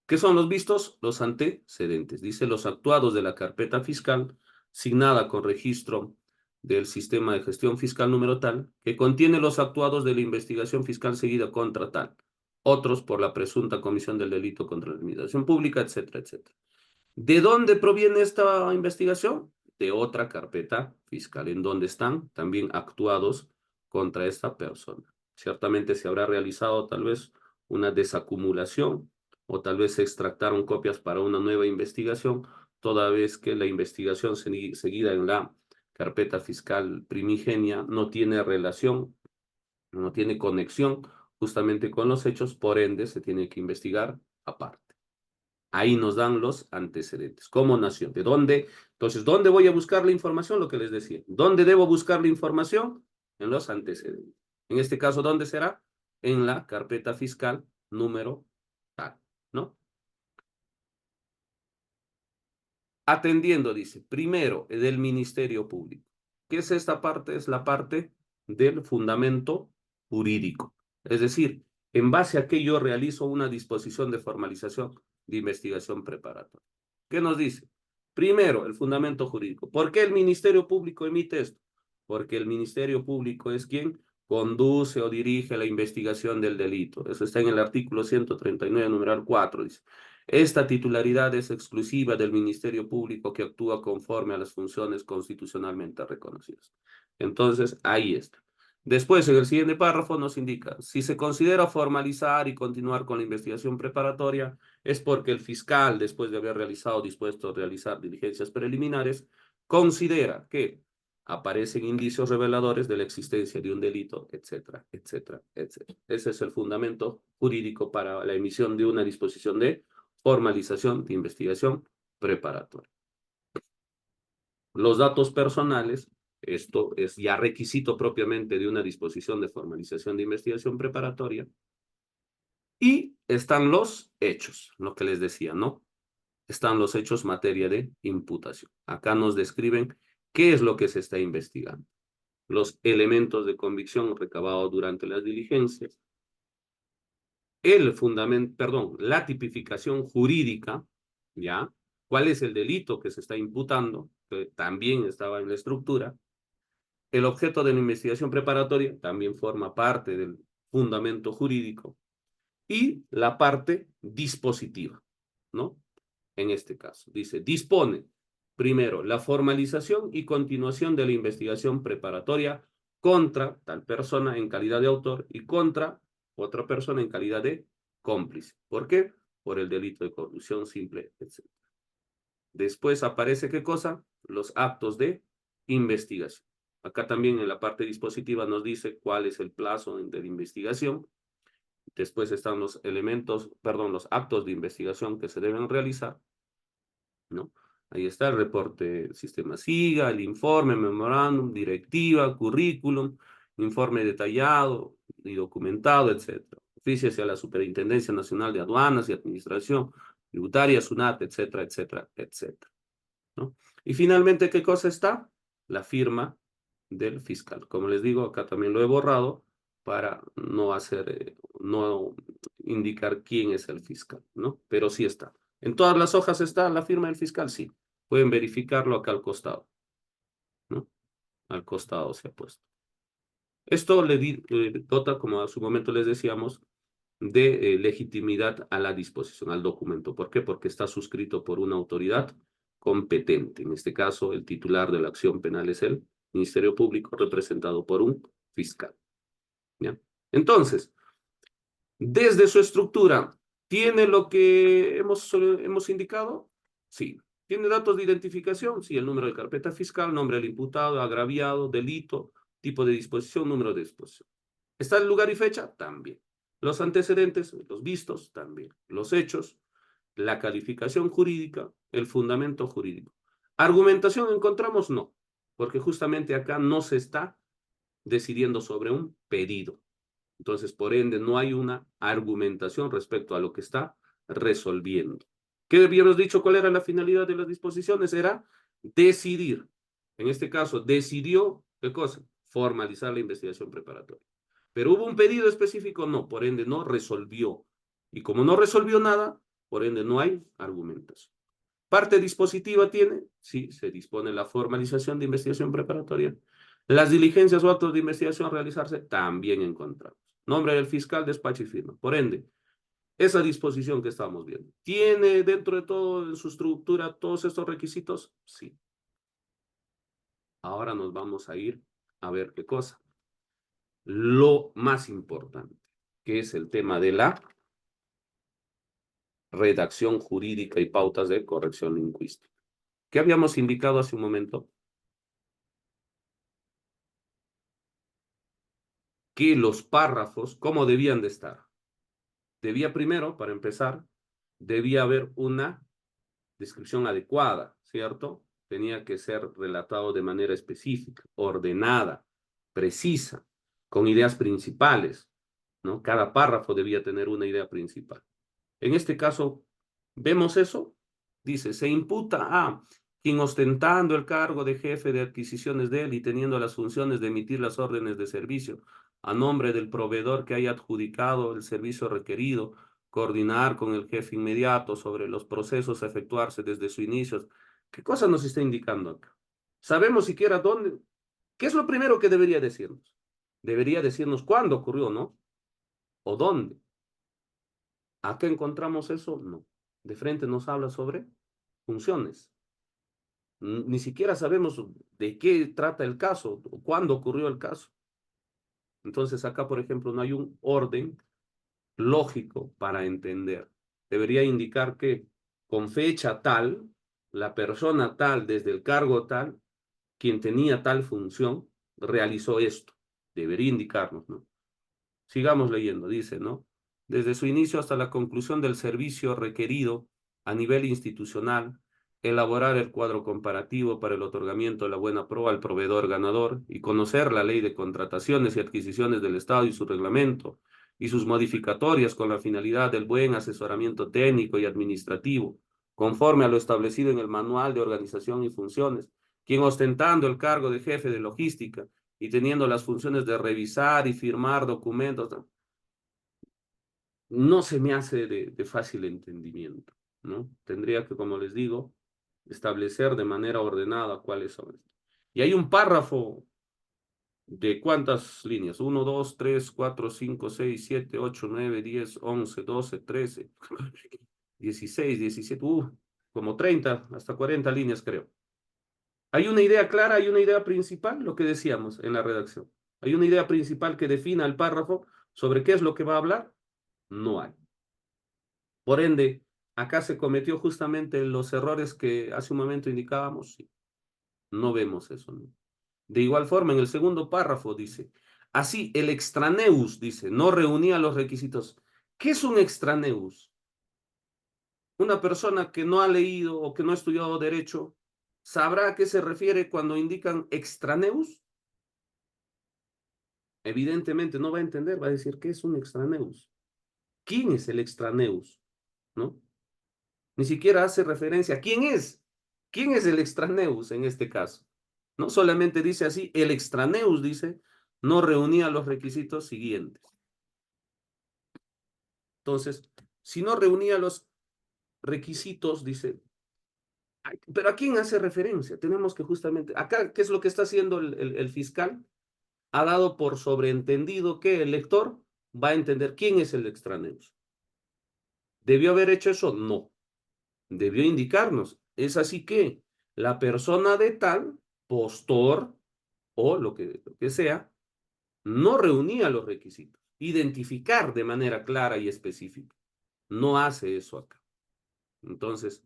¿Qué son los vistos? Los antecedentes. Dice los actuados de la carpeta fiscal signada con registro del sistema de gestión fiscal número tal, que contiene los actuados de la investigación fiscal seguida contra tal, otros por la presunta comisión del delito contra la administración pública, etcétera, etcétera. ¿De dónde proviene esta investigación? De otra carpeta fiscal, en donde están también actuados contra esta persona. Ciertamente se habrá realizado tal vez una desacumulación o tal vez se extractaron copias para una nueva investigación, toda vez que la investigación seguida en la carpeta fiscal primigenia no tiene relación, no tiene conexión justamente con los hechos, por ende se tiene que investigar aparte. Ahí nos dan los antecedentes. ¿Cómo nació? ¿De dónde? Entonces, ¿dónde voy a buscar la información? Lo que les decía. ¿Dónde debo buscar la información? En los antecedentes. En este caso, ¿dónde será? En la carpeta fiscal número tal, ¿no? Atendiendo, dice, primero, del Ministerio Público. ¿Qué es esta parte? Es la parte del fundamento jurídico. Es decir, en base a que yo realizo una disposición de formalización de investigación preparatoria. ¿Qué nos dice? Primero, el fundamento jurídico. ¿Por qué el Ministerio Público emite esto? Porque el Ministerio Público es quien conduce o dirige la investigación del delito. Eso está en el artículo 139, numeral 4, dice. Esta titularidad es exclusiva del Ministerio Público que actúa conforme a las funciones constitucionalmente reconocidas. Entonces, ahí está. Después, en el siguiente párrafo nos indica, si se considera formalizar y continuar con la investigación preparatoria, es porque el fiscal, después de haber realizado, dispuesto a realizar diligencias preliminares, considera que aparecen indicios reveladores de la existencia de un delito, etcétera, etcétera, etcétera. Ese es el fundamento jurídico para la emisión de una disposición de formalización de investigación preparatoria. Los datos personales, esto es ya requisito propiamente de una disposición de formalización de investigación preparatoria. Y están los hechos, lo que les decía, ¿no? Están los hechos materia de imputación. Acá nos describen qué es lo que se está investigando. Los elementos de convicción recabados durante las diligencias, el fundamento, perdón, la tipificación jurídica, ¿ya? ¿Cuál es el delito que se está imputando? Que también estaba en la estructura. El objeto de la investigación preparatoria también forma parte del fundamento jurídico. Y la parte dispositiva, ¿no? En este caso, dice, dispone primero la formalización y continuación de la investigación preparatoria contra tal persona en calidad de autor y contra otra persona en calidad de cómplice. ¿Por qué? Por el delito de corrupción simple, etc. Después aparece, ¿qué cosa? Los actos de investigación. Acá también en la parte dispositiva nos dice cuál es el plazo de la investigación. Después están los elementos, perdón, los actos de investigación que se deben realizar, ¿no? Ahí está el reporte sistema SIGA, el informe, memorándum, directiva, currículum, informe detallado y documentado, etc. Oficio hacia la Superintendencia Nacional de Aduanas y Administración Tributaria, SUNAT, etcétera, etcétera, etcétera, ¿no? Y finalmente, ¿qué cosa está? La firma del fiscal. Como les digo, acá también lo he borrado para no hacer, no indicar quién es el fiscal, ¿no? Pero sí está. En todas las hojas está la firma del fiscal, sí. Pueden verificarlo acá al costado, ¿no? Al costado se ha puesto. Esto le dota, como a su momento les decíamos, de legitimidad a la disposición, al documento. ¿Por qué? Porque está suscrito por una autoridad competente. En este caso, el titular de la acción penal es el Ministerio Público, representado por un fiscal. ¿Ya? Entonces, desde su estructura, ¿tiene lo que hemos indicado? Sí. ¿Tiene datos de identificación? Sí, el número de carpeta fiscal, nombre del imputado, agraviado, delito, tipo de disposición, número de disposición. ¿Está el lugar y fecha? También. Los antecedentes, los vistos, también. Los hechos, la calificación jurídica, el fundamento jurídico. ¿Argumentación encontramos? No, porque justamente acá no se está decidiendo sobre un pedido. Entonces, por ende, no hay una argumentación respecto a lo que está resolviendo. ¿Qué habíamos dicho? ¿Cuál era la finalidad de las disposiciones? Era decidir. En este caso, decidió, ¿qué cosa? Formalizar la investigación preparatoria. Pero hubo un pedido específico, no, por ende no resolvió. Y como no resolvió nada, por ende no hay argumentación. ¿Parte dispositiva tiene? Sí, se dispone la formalización de investigación preparatoria. Las diligencias o actos de investigación a realizarse también encontramos. Nombre del fiscal, despacho y firma. Por ende, esa disposición que estamos viendo, ¿tiene dentro de todo, en su estructura, todos estos requisitos? Sí. Ahora nos vamos a ir a ver qué cosa. Lo más importante, que es el tema de la redacción jurídica y pautas de corrección lingüística. ¿Qué habíamos indicado hace un momento? Que los párrafos, ¿cómo debían de estar? Debía primero, para empezar, debía haber una descripción adecuada, ¿cierto? Tenía que ser relatado de manera específica, ordenada, precisa, con ideas principales, ¿no? Cada párrafo debía tener una idea principal. En este caso, ¿vemos eso? Dice, se imputa a quien ostentando el cargo de jefe de adquisiciones de él y teniendo las funciones de emitir las órdenes de servicio a nombre del proveedor que haya adjudicado el servicio requerido, coordinar con el jefe inmediato sobre los procesos a efectuarse desde su inicio. ¿Qué cosa nos está indicando acá? ¿Sabemos siquiera dónde? ¿Qué es lo primero que debería decirnos? Debería decirnos cuándo ocurrió, ¿no? ¿O dónde? ¿Acá encontramos eso? No. De frente nos habla sobre funciones. Ni siquiera sabemos de qué trata el caso, o cuándo ocurrió el caso. Entonces acá, por ejemplo, no hay un orden lógico para entender. Debería indicar que con fecha tal, la persona tal, desde el cargo tal, quien tenía tal función, realizó esto. Debería indicarnos, ¿no? Sigamos leyendo, dice, ¿no? Desde su inicio hasta la conclusión del servicio requerido a nivel institucional, elaborar el cuadro comparativo para el otorgamiento de la buena proa al proveedor ganador y conocer la ley de contrataciones y adquisiciones del Estado y su reglamento y sus modificatorias con la finalidad del buen asesoramiento técnico y administrativo, conforme a lo establecido en el Manual de Organización y Funciones, quien ostentando el cargo de jefe de logística y teniendo las funciones de revisar y firmar documentos, no se me hace de fácil entendimiento, ¿no? Tendría que, como les digo, establecer de manera ordenada cuáles son. Y hay un párrafo de cuántas líneas, 1, 2, 3, 4, 5, 6, 7, 8, 9, 10, 11, 12, 13, 16, 17, como 30, hasta 40 líneas creo. Hay una idea clara, hay una idea principal, lo que decíamos en la redacción. Hay una idea principal que defina el párrafo sobre qué es lo que va a hablar. No hay. Por ende, acá se cometió justamente los errores que hace un momento indicábamos. Sí, no vemos eso, ¿no? De igual forma, en el segundo párrafo dice, así el extraneus, dice, no reunía los requisitos. ¿Qué es un extraneus? Una persona que no ha leído o que no ha estudiado derecho, ¿sabrá a qué se refiere cuando indican extraneus? Evidentemente no va a entender, va a decir, ¿qué es un extraneus? ¿Quién es el extraneus? ¿No? Ni siquiera hace referencia a quién es. ¿Quién es el extraneus en este caso? No solamente dice así, el extraneus dice, no reunía los requisitos siguientes. Entonces, si no reunía los requisitos, dice, pero ¿a quién hace referencia? Tenemos que justamente, acá, ¿qué es lo que está haciendo el fiscal? Ha dado por sobreentendido que el lector va a entender quién es el extraneus. ¿Debió haber hecho eso? No. Debió indicarnos. Es así que la persona de tal, postor o lo que sea, no reunía los requisitos. Identificar de manera clara y específica. No hace eso acá. Entonces,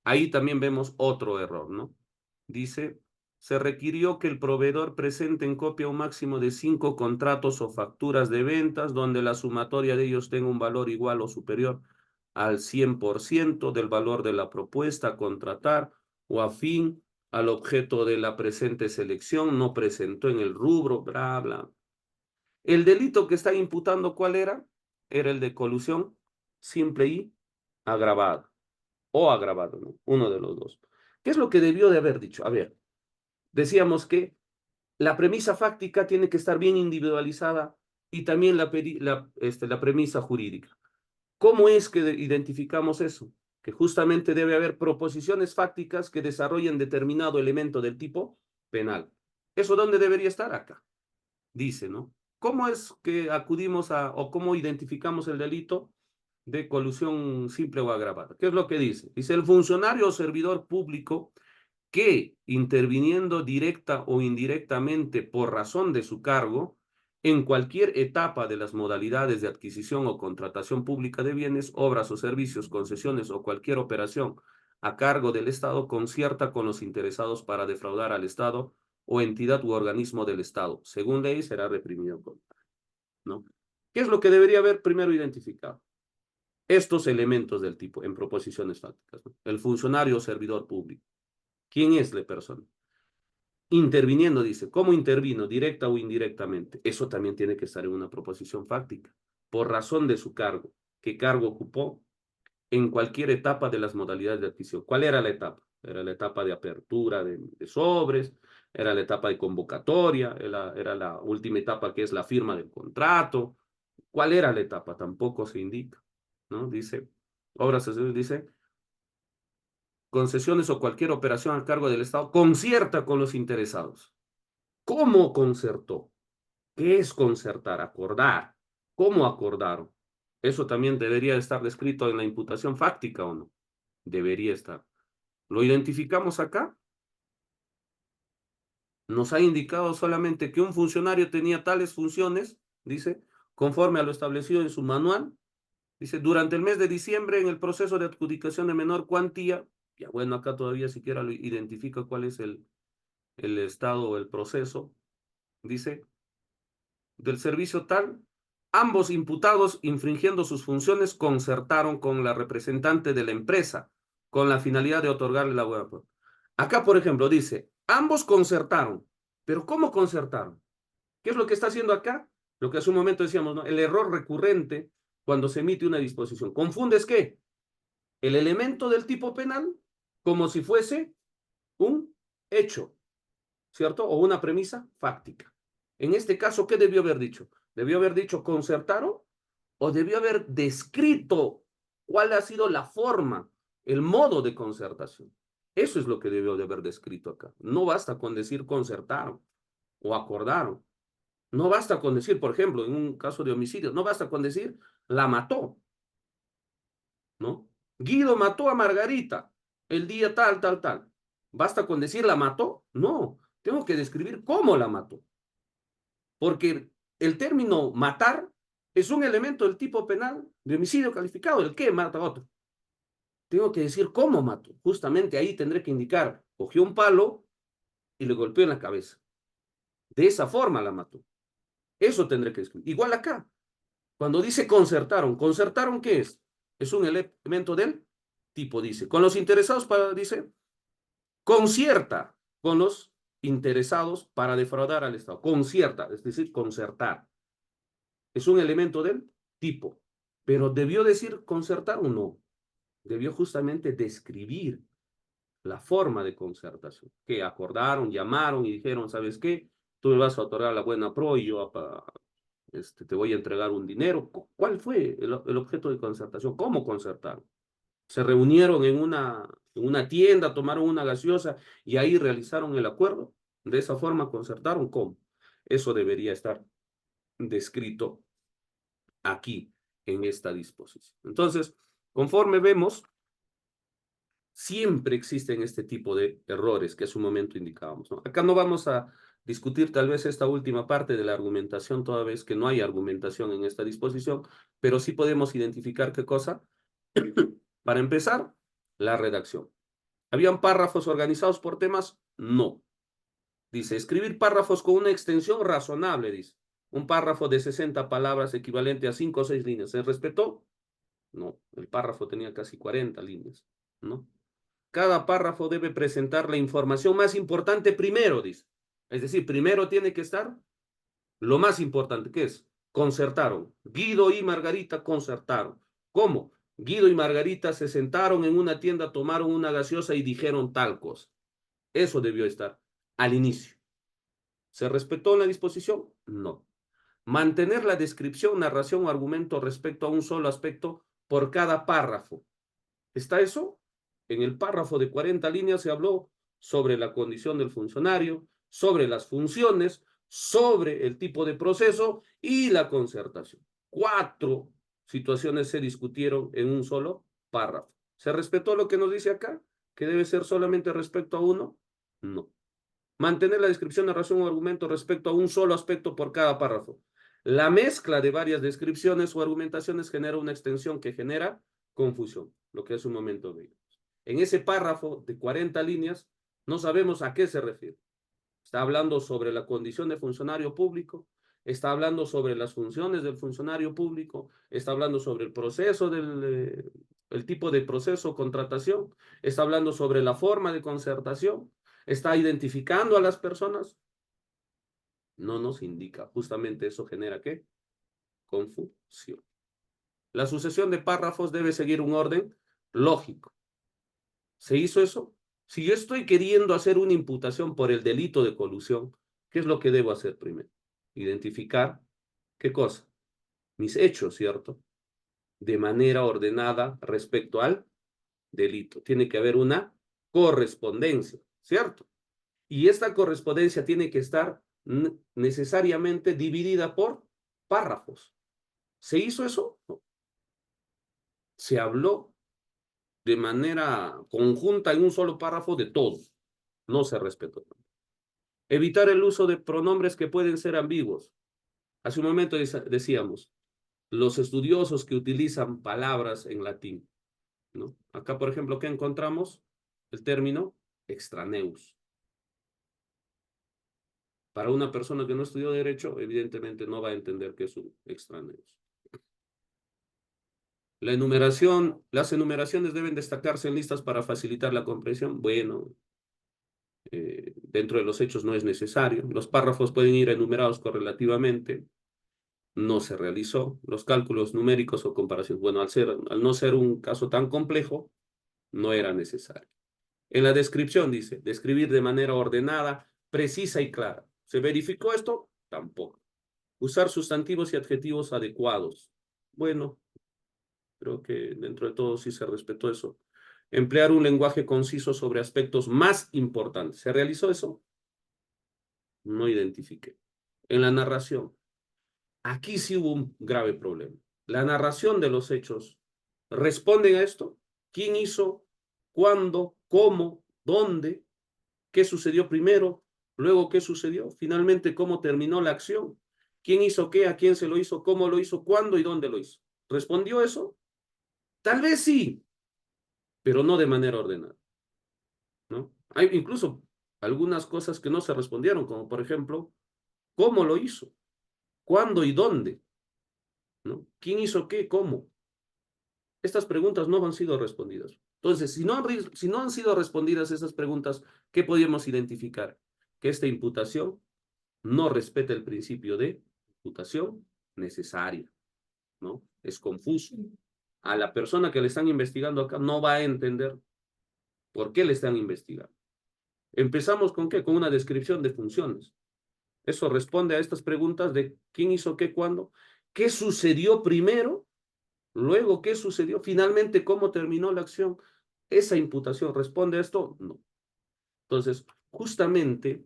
ahí también vemos otro error, ¿no? Dice, se requirió que el proveedor presente en copia un máximo de 5 contratos o facturas de ventas donde la sumatoria de ellos tenga un valor igual o superior al 100% del valor de la propuesta a contratar o afín al objeto de la presente selección, no presentó en el rubro, bla, bla. El delito que está imputando, ¿cuál era? Era el de colusión simple y agravado o agravado, ¿no? Uno de los dos. ¿Qué es lo que debió de haber dicho? A ver, decíamos que la premisa fáctica tiene que estar bien individualizada y también la premisa jurídica. ¿Cómo es que identificamos eso? Que justamente debe haber proposiciones fácticas que desarrollen determinado elemento del tipo penal. ¿Eso dónde debería estar? Acá. Dice, ¿no? ¿Cómo es que acudimos a, o cómo identificamos el delito de colusión simple o agravada? ¿Qué es lo que dice? Dice, el funcionario o servidor público que, interviniendo directa o indirectamente por razón de su cargo, en cualquier etapa de las modalidades de adquisición o contratación pública de bienes, obras o servicios, concesiones o cualquier operación a cargo del Estado, concierta con los interesados para defraudar al Estado o entidad u organismo del Estado. Según ley, será reprimido, ¿no? ¿Qué es lo que debería haber primero identificado? estos elementos del tipo en proposiciones fácticas, ¿no? El funcionario o servidor público. ¿Quién es la persona? Interviniendo, dice, ¿cómo intervino? Directa o indirectamente. Eso también tiene que estar en una proposición fáctica. Por razón de su cargo. ¿Qué cargo ocupó? En cualquier etapa de las modalidades de adquisición. ¿Cuál era la etapa? Era la etapa de apertura de sobres, era la etapa de convocatoria, era la última etapa que es la firma del contrato. ¿Cuál era la etapa? Tampoco se indica, ¿no? Dice, obras, dice, concesiones o cualquier operación al cargo del Estado concierta con los interesados. ¿Cómo concertó? ¿Qué es concertar? Acordar. ¿Cómo acordaron? Eso también debería estar descrito en la imputación fáctica, ¿o no? Debería estar. ¿Lo identificamos acá? Nos ha indicado solamente que un funcionario tenía tales funciones, dice, conforme a lo establecido en su manual. Dice, durante el mes de diciembre, en el proceso de adjudicación de menor cuantía, ya bueno, acá todavía siquiera lo identifica cuál es el estado o el proceso, dice, del servicio tal, ambos imputados, infringiendo sus funciones, concertaron con la representante de la empresa, con la finalidad de otorgarle la buena prueba. Acá, por ejemplo, dice, ambos concertaron, pero ¿cómo concertaron? ¿Qué es lo que está haciendo acá? Lo que hace un momento decíamos, ¿no? El error recurrente cuando se emite una disposición. ¿Confundes qué? El elemento del tipo penal como si fuese un hecho, ¿cierto? O una premisa fáctica. En este caso, ¿qué debió haber dicho? ¿Debió haber dicho concertaron o debió haber descrito cuál ha sido la forma, el modo de concertación? Eso es lo que debió de haber descrito acá. No basta con decir concertaron o acordaron. No basta con decir, por ejemplo, en un caso de homicidio, no basta con decir la mató, ¿no? Guido mató a Margarita el día tal, tal, tal. ¿Basta con decir la mató? No, tengo que describir cómo la mató. Porque el término matar es un elemento del tipo penal de homicidio calificado, el que mata a otro. Tengo que decir cómo mató. Justamente ahí tendré que indicar, cogió un palo y le golpeó en la cabeza. De esa forma la mató. Eso tendré que escribir. Igual acá. Cuando dice concertaron, ¿concertaron qué es? Es un elemento del tipo, dice. Con los interesados para, dice, concierta con los interesados para defraudar al Estado. Concierta, es decir, concertar. Es un elemento del tipo. Pero ¿debió decir concertar o no? Debió justamente describir la forma de concertación. Que acordaron, llamaron y dijeron, ¿sabes qué? Tú me vas a otorgar la buena pro y yo te voy a entregar un dinero. ¿Cuál fue el objeto de concertación? ¿Cómo concertaron? Se reunieron en una tienda, tomaron una gaseosa y ahí realizaron el acuerdo. De esa forma concertaron. ¿Cómo? Eso debería estar descrito aquí en esta disposición. Entonces, conforme vemos, siempre existen este tipo de errores que hace un momento indicábamos, ¿no? Acá no vamos a discutir tal vez esta última parte de la argumentación, toda vez que no hay argumentación en esta disposición, pero sí podemos identificar qué cosa. Para empezar, la redacción. ¿Habían párrafos organizados por temas? No. Dice, escribir párrafos con una extensión razonable, dice. Un párrafo de 60 palabras equivalente a 5 o 6 líneas. ¿Se respetó? No, el párrafo tenía casi 40 líneas, ¿no? Cada párrafo debe presentar la información más importante primero, dice. Es decir, primero tiene que estar lo más importante, ¿qué es? Concertaron. Guido y Margarita concertaron. ¿Cómo? Guido y Margarita se sentaron en una tienda, tomaron una gaseosa y dijeron tal cosa. Eso debió estar al inicio. ¿Se respetó la disposición? No. Mantener la descripción, narración o argumento respecto a un solo aspecto por cada párrafo. ¿Está eso? En el párrafo de 40 líneas se habló sobre la condición del funcionario, sobre las funciones, sobre el tipo de proceso y la concertación. 4 situaciones se discutieron en un solo párrafo. ¿Se respetó lo que nos dice acá? ¿Que debe ser solamente respecto a uno? No. Mantener la descripción, narración o argumento respecto a un solo aspecto por cada párrafo. La mezcla de varias descripciones o argumentaciones genera una extensión que genera confusión, lo que hace un momento veíamos. En ese párrafo de 40 líneas, no sabemos a qué se refiere. Está hablando sobre la condición de funcionario público, está hablando sobre las funciones del funcionario público, está hablando sobre el proceso el tipo de proceso, contratación, está hablando sobre la forma de concertación, está identificando a las personas. No nos indica. Justamente eso genera ¿qué? Confusión. La sucesión de párrafos debe seguir un orden lógico. ¿Se hizo eso? Si yo estoy queriendo hacer una imputación por el delito de colusión, ¿qué es lo que debo hacer primero? Identificar, ¿qué cosa? Mis hechos, ¿cierto? De manera ordenada respecto al delito. Tiene que haber una correspondencia, ¿cierto? Y esta correspondencia tiene que estar necesariamente dividida por párrafos. ¿Se hizo eso? No. Se habló de manera conjunta en un solo párrafo de todo. No se respetó. Evitar el uso de pronombres que pueden ser ambiguos. Hace un momento decíamos, los estudiosos que utilizan palabras en latín, ¿no? Acá, por ejemplo, ¿qué encontramos? El término extraneus. Para una persona que no estudió derecho, evidentemente no va a entender qué es un extraneus. La enumeración, las enumeraciones deben destacarse en listas para facilitar la comprensión. Bueno, dentro de los hechos no es necesario. Los párrafos pueden ir enumerados correlativamente. No se realizó. Los cálculos numéricos o comparaciones. Bueno, al no ser un caso tan complejo, no era necesario. En la descripción dice, describir de manera ordenada, precisa y clara. ¿Se verificó esto? Tampoco. Usar sustantivos y adjetivos adecuados. Bueno, creo que dentro de todo sí se respetó eso. Emplear un lenguaje conciso sobre aspectos más importantes. ¿Se realizó eso? No identifiqué. En la narración, aquí sí hubo un grave problema. La narración de los hechos responden a esto. ¿Quién hizo? ¿Cuándo? ¿Cómo? ¿Dónde? ¿Qué sucedió primero? Luego, ¿qué sucedió? Finalmente, ¿cómo terminó la acción? ¿Quién hizo qué? ¿A quién se lo hizo? ¿Cómo lo hizo? ¿Cuándo y dónde lo hizo? ¿Respondió eso? Tal vez sí, pero no de manera ordenada, ¿no? Hay incluso algunas cosas que no se respondieron, como por ejemplo, ¿cómo lo hizo? ¿Cuándo y dónde? ¿No? ¿Quién hizo qué? ¿Cómo? Estas preguntas no han sido respondidas. Entonces, si no han sido respondidas esas preguntas, ¿qué podríamos identificar? Que esta imputación no respeta el principio de imputación necesaria, ¿no? Es confuso. A la persona que le están investigando acá no va a entender por qué le están investigando. Empezamos con qué? Con una descripción de funciones. Eso responde a estas preguntas de quién hizo qué, cuándo, qué sucedió primero, luego qué sucedió, finalmente cómo terminó la acción. ¿Esa imputación responde a esto? No. Entonces, justamente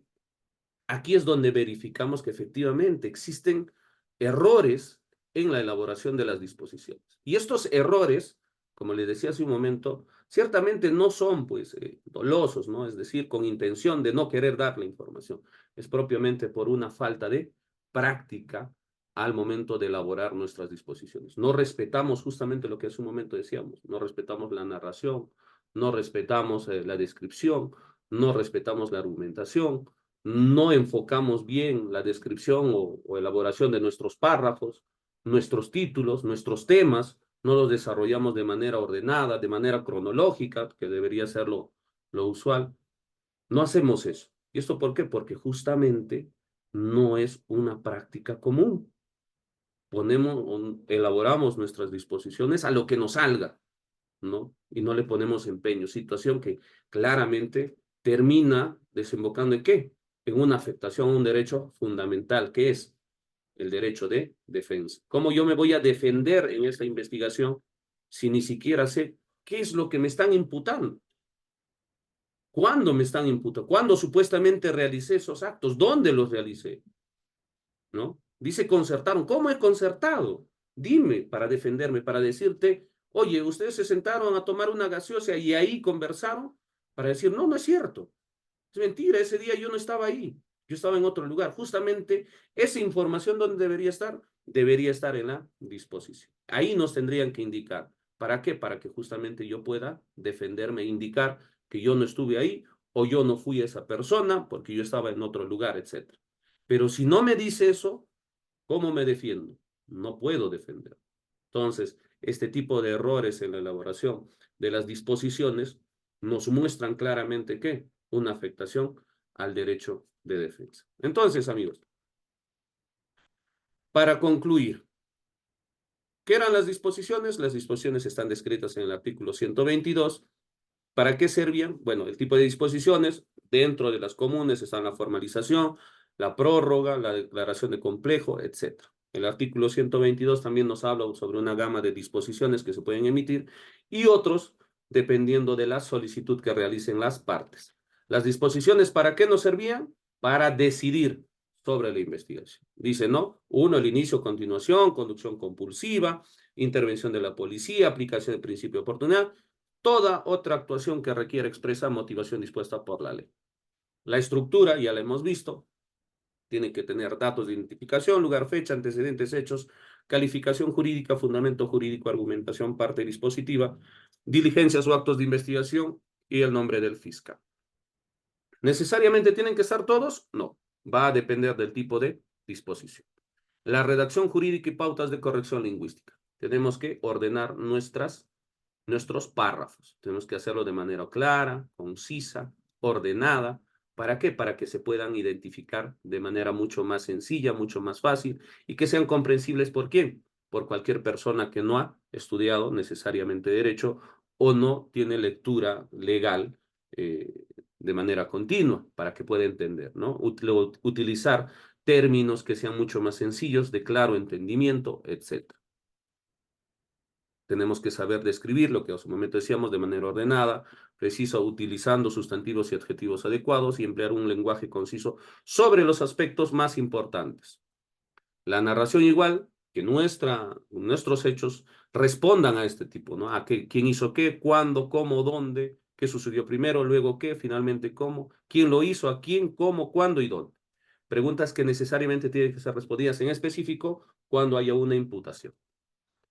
aquí es donde verificamos que efectivamente existen errores en la elaboración de las disposiciones. Y estos errores, como les decía hace un momento, ciertamente no son pues dolosos, ¿no? Es decir, con intención de no querer dar la información. Es propiamente por una falta de práctica al momento de elaborar nuestras disposiciones. No respetamos justamente lo que hace un momento decíamos, no respetamos la narración, no respetamos la descripción, no respetamos la argumentación, no enfocamos bien la descripción o elaboración de nuestros párrafos, nuestros títulos, nuestros temas, no los desarrollamos de manera ordenada, de manera cronológica, que debería ser lo usual. No hacemos eso. ¿Y esto por qué? Porque justamente no es una práctica común. Elaboramos nuestras disposiciones a lo que nos salga, ¿no? Y no le ponemos empeño, situación que claramente termina desembocando en ¿qué? En una afectación a un derecho fundamental, que es el derecho de defensa. ¿Cómo yo me voy a defender en esta investigación si ni siquiera sé qué es lo que me están imputando? ¿Cuándo me están imputando? ¿Cuándo supuestamente realicé esos actos? ¿Dónde los realicé? ¿No? Dice concertaron. ¿Cómo he concertado? Dime para defenderme, para decirte, oye, ustedes se sentaron a tomar una gaseosa y ahí conversaron, para decir, no, no es cierto. Es mentira, ese día yo no estaba ahí, yo estaba en otro lugar. Justamente esa información, ¿dónde debería estar? Debería estar en la disposición. Ahí nos tendrían que indicar. ¿Para qué? Para que justamente yo pueda defenderme e indicar que yo no estuve ahí o yo no fui esa persona porque yo estaba en otro lugar, etc. Pero si no me dice eso, ¿Cómo me defiendo? No puedo defender. Entonces, este tipo de errores en la elaboración de las disposiciones nos muestran claramente que una afectación al derecho de defensa. Entonces, amigos, para concluir, ¿qué eran las disposiciones? Las disposiciones están descritas en el artículo 122. ¿Para qué servían? Bueno, el tipo de disposiciones, dentro de las comunes están la formalización, la prórroga, la declaración de complejo, etc. El artículo 122 también nos habla sobre una gama de disposiciones que se pueden emitir y otros dependiendo de la solicitud que realicen las partes. Las disposiciones, ¿para qué nos servían? Para decidir sobre la investigación. Dice, ¿no? Uno, el inicio, continuación, conducción compulsiva, intervención de la policía, aplicación del principio de oportunidad, toda otra actuación que requiera expresa motivación dispuesta por la ley. La estructura, ya la hemos visto, tiene que tener datos de identificación, lugar, fecha, antecedentes, hechos, calificación jurídica, fundamento jurídico, argumentación, parte dispositiva, diligencias o actos de investigación y el nombre del fiscal. ¿Necesariamente tienen que estar todos? No, va a depender del tipo de disposición. La redacción jurídica y pautas de corrección lingüística. Tenemos que ordenar nuestros párrafos. Tenemos que hacerlo de manera clara, concisa, ordenada. ¿Para qué? Para que se puedan identificar de manera mucho más sencilla, mucho más fácil y que sean comprensibles por quién. Por cualquier persona que no ha estudiado necesariamente derecho o no tiene lectura legal de manera continua para que pueda entender, ¿no? Utilizar términos que sean mucho más sencillos, de claro entendimiento, etc. Tenemos que saber describir lo que a su momento decíamos de manera ordenada, precisa, utilizando sustantivos y adjetivos adecuados y emplear un lenguaje conciso sobre los aspectos más importantes. La narración igual que nuestros hechos respondan a este tipo, ¿no? A quién hizo qué, cuándo, cómo, dónde, qué sucedió primero, luego qué, finalmente cómo, quién lo hizo, a quién, cómo, cuándo y dónde. Preguntas que necesariamente tienen que ser respondidas en específico cuando haya una imputación.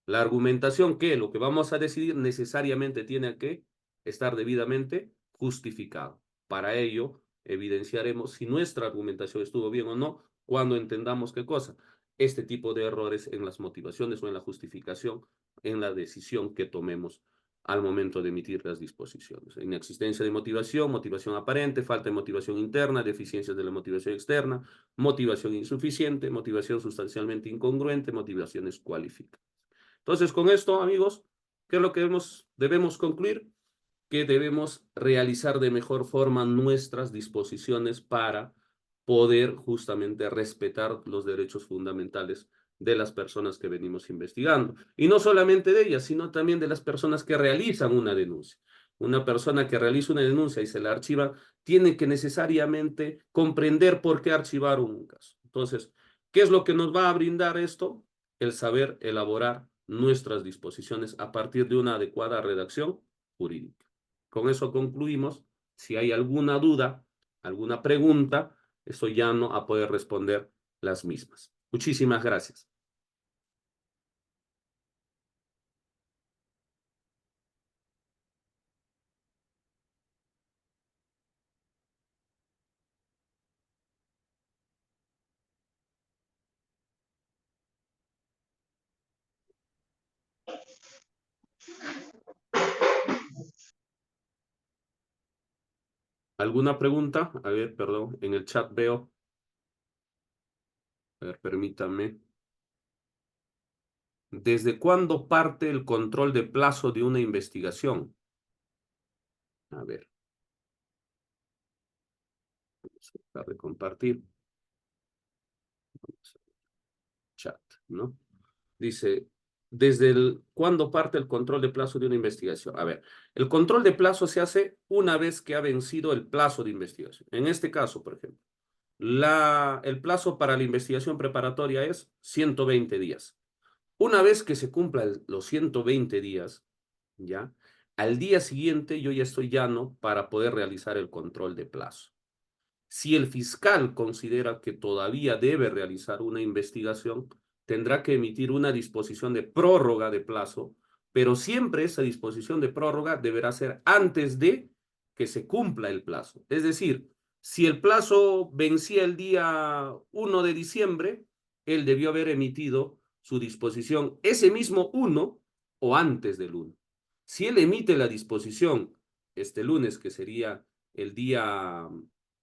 La argumentación que lo que vamos a decidir necesariamente tiene que estar debidamente justificado. Para ello, evidenciaremos si nuestra argumentación estuvo bien o no cuando entendamos qué cosa. Este tipo de errores en las motivaciones o en la justificación, en la decisión que tomemos al momento de emitir las disposiciones. Inexistencia de motivación, motivación aparente, falta de motivación interna, deficiencias de la motivación externa, motivación insuficiente, motivación sustancialmente incongruente, motivaciones cualificadas. Entonces, con esto, amigos, ¿qué es lo que debemos concluir? Que debemos realizar de mejor forma nuestras disposiciones para poder justamente respetar los derechos fundamentales de las personas que venimos investigando. Y no solamente de ellas, sino también de las personas que realizan una denuncia. Una persona que realiza una denuncia y se la archiva, tiene que necesariamente comprender por qué archivaron un caso. Entonces, ¿qué es lo que nos va a brindar esto? El saber elaborar nuestras disposiciones a partir de una adecuada redacción jurídica. Con eso concluimos. Si hay alguna duda, alguna pregunta, estoy llano a poder responder las mismas. Muchísimas gracias. ¿Alguna pregunta? A ver, perdón, en el chat veo. A ver, permítame. ¿Desde cuándo parte el control de plazo de una investigación? A ver, vamos a tratar de compartir. Vamos a chat, ¿no? Dice, ¿cuándo parte el control de plazo de una investigación? A ver, el control de plazo se hace una vez que ha vencido el plazo de investigación. En este caso, por ejemplo, el plazo para la investigación preparatoria es 120 días. Una vez que se cumplan los 120 días, ¿ya? Al día siguiente yo ya estoy llano para poder realizar el control de plazo. Si el fiscal considera que todavía debe realizar una investigación, tendrá que emitir una disposición de prórroga de plazo, pero siempre esa disposición de prórroga deberá ser antes de que se cumpla el plazo. Es decir, si el plazo vencía el día 1 de diciembre, él debió haber emitido su disposición ese mismo 1 o antes del 1. Si él emite la disposición este lunes, que sería el día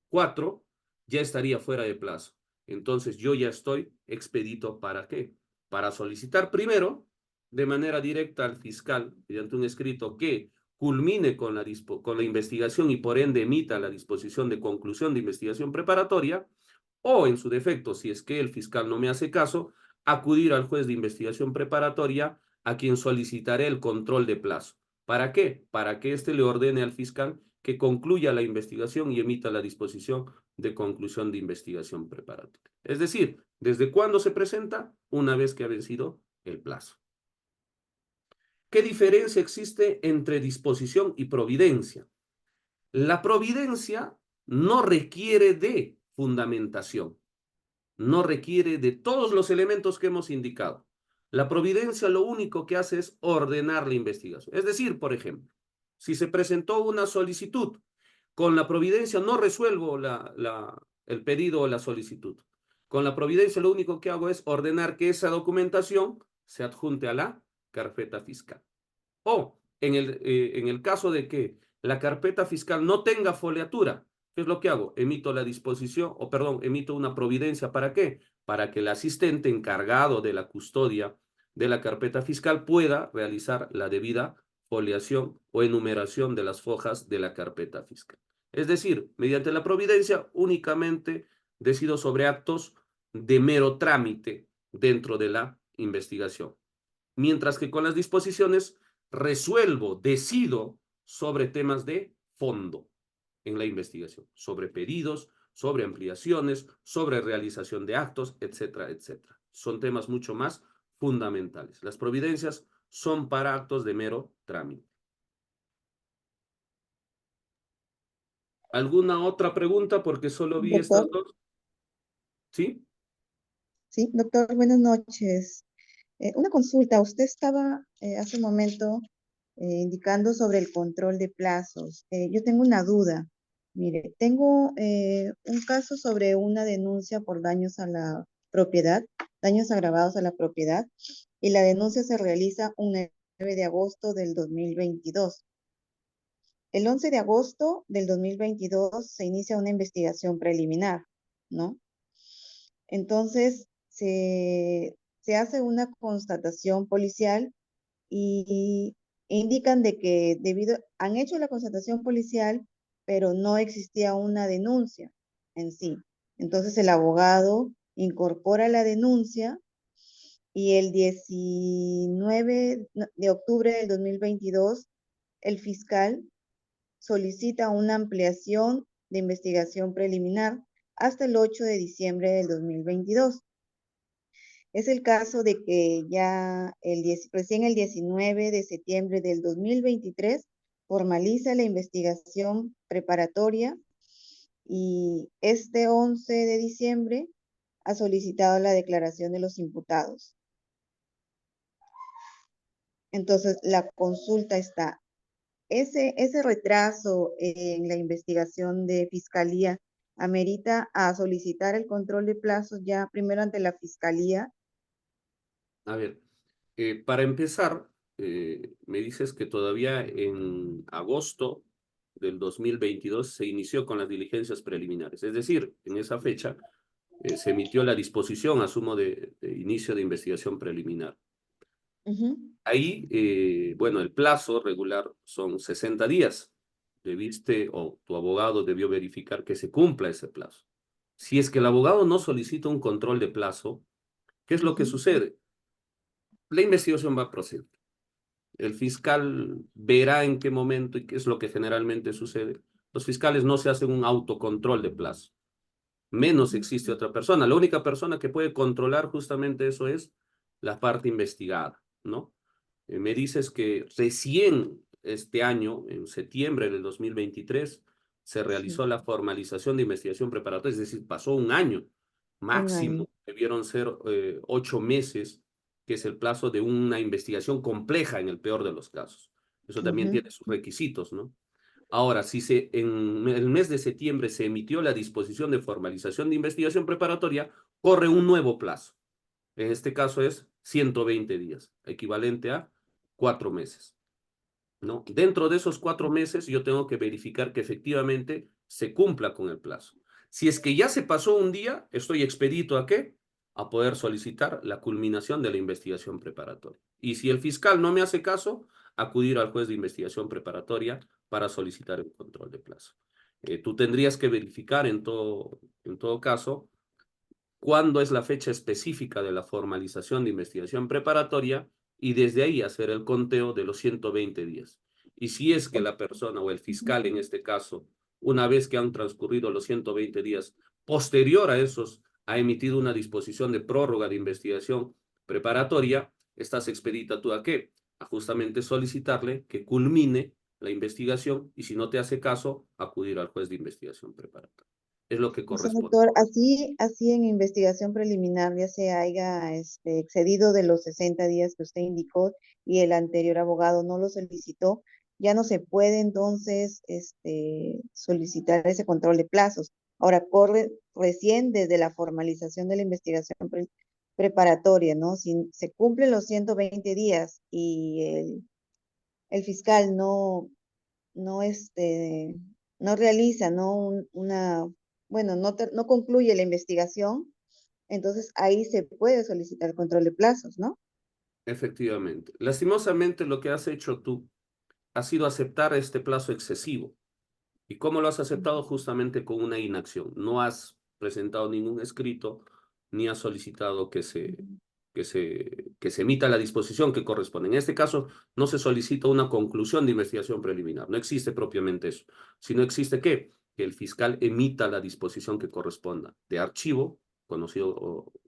4, ya estaría fuera de plazo. Entonces yo ya estoy expedito. ¿Para qué? Para solicitar primero de manera directa al fiscal, mediante un escrito que culmine con la investigación y por ende emita la disposición de conclusión de investigación preparatoria, o en su defecto, si es que el fiscal no me hace caso, acudir al juez de investigación preparatoria, a quien solicitaré el control de plazo. ¿Para qué? Para que éste le ordene al fiscal que concluya la investigación y emita la disposición de conclusión de investigación preparatoria. Es decir, ¿desde cuándo se presenta? Una vez que ha vencido el plazo. ¿Qué diferencia existe entre disposición y providencia? La providencia no requiere de fundamentación, no requiere de todos los elementos que hemos indicado. La providencia lo único que hace es ordenar la investigación. Es decir, por ejemplo, si se presentó una solicitud, con la providencia no resuelvo el pedido o la solicitud. Con la providencia lo único que hago es ordenar que esa documentación se adjunte a la carpeta fiscal. O en el caso de que la carpeta fiscal no tenga foliatura, ¿qué es lo que hago? Emito la disposición, o perdón, emito una providencia. ¿Para qué? Para que el asistente encargado de la custodia de la carpeta fiscal pueda realizar la debida foliación o enumeración de las fojas de la carpeta fiscal. Es decir, mediante la providencia únicamente decido sobre actos de mero trámite dentro de la investigación. Mientras que con las disposiciones resuelvo, decido sobre temas de fondo en la investigación, sobre pedidos, sobre ampliaciones, sobre realización de actos, etcétera, etcétera. Son temas mucho más fundamentales. Las providencias son para actos de mero trámite. ¿Alguna otra pregunta? Porque solo vi estas Doctor, dos. ¿Sí? sí, doctor, buenas noches. Una consulta, usted estaba hace un momento indicando sobre el control de plazos. Yo tengo una duda. Mire, tengo un caso sobre una denuncia por daños a la propiedad, daños agravados a la propiedad, y la denuncia se realiza un 9 de agosto del 2022. El 11 de agosto del 2022 se inicia una investigación preliminar, ¿no? Entonces, se hace una constatación policial y indican de que han hecho la constatación policial, pero no existía una denuncia en sí. Entonces, el abogado incorpora la denuncia y el 19 de octubre del 2022, el fiscal solicita una ampliación de investigación preliminar hasta el 8 de diciembre del 2022. Es el caso de que ya recién el 19 de septiembre del 2023 formaliza la investigación preparatoria y este 11 de diciembre ha solicitado la declaración de los imputados. Entonces, la consulta está, ese retraso en la investigación de fiscalía amerita a solicitar el control de plazos ya primero ante la fiscalía. A ver, para empezar, me dices que todavía en agosto del 2022 se inició con las diligencias preliminares. Es decir, en esa fecha se emitió la disposición, asumo, de inicio de investigación preliminar. Ahí, bueno, el plazo regular son 60 días. Debiste o tu abogado debió verificar que se cumpla ese plazo. Si es que el abogado no solicita un control de plazo, ¿qué es lo que sucede? La investigación va a proceder. El fiscal verá en qué momento y qué es lo que generalmente sucede. Los fiscales no se hacen un autocontrol de plazo. Menos existe otra persona. La única persona que puede controlar justamente eso es la parte investigada, ¿no? Me dices que recién este año, en septiembre del 2023, se Sí, realizó la formalización de investigación preparatoria, es decir, pasó un año un año. máximo, debieron ser 8 meses, que es el plazo de una investigación compleja en el peor de los casos. Eso también Ujú, tiene sus requisitos, ¿no? Ahora, si en el mes de septiembre se emitió la disposición de formalización de investigación preparatoria, corre un nuevo plazo. En este caso es 120 días, equivalente a 4 meses, ¿no? Dentro de esos 4 meses yo tengo que verificar que efectivamente se cumpla con el plazo. Si es que ya se pasó un día, estoy expedito ¿a qué? A poder solicitar la culminación de la investigación preparatoria. Y si el fiscal no me hace caso, acudir al juez de investigación preparatoria para solicitar el control de plazo. Tú tendrías que verificar en todo caso cuándo es la fecha específica de la formalización de investigación preparatoria y desde ahí hacer el conteo de los 120 días. Y si es que la persona o el fiscal en este caso, una vez que han transcurrido los 120 días, posterior a esos, ha emitido una disposición de prórroga de investigación preparatoria, estás expedita tú ¿a qué? A justamente solicitarle que culmine la investigación y si no te hace caso, acudir al juez de investigación preparatoria. Es lo que O sea, corresponde. doctor, así en investigación preliminar ya se haya excedido de los 60 días que usted indicó y el anterior abogado no lo solicitó, ya no se puede entonces solicitar ese control de plazos. Ahora corre recién desde la formalización de la investigación preparatoria, ¿no? Si se cumplen los 120 días y el fiscal no, no realiza, ¿no? Bueno, no concluye la investigación, entonces ahí se puede solicitar el control de plazos, ¿no? Efectivamente. Lastimosamente lo que has hecho tú ha sido aceptar este plazo excesivo. ¿Y cómo lo has aceptado? Justamente con una inacción. No has presentado ningún escrito ni has solicitado que se emita la disposición que corresponde. En este caso, no se solicita una conclusión de investigación preliminar. No existe propiamente eso. Sino existe ¿qué? Que el fiscal emita la disposición que corresponda de archivo, conocido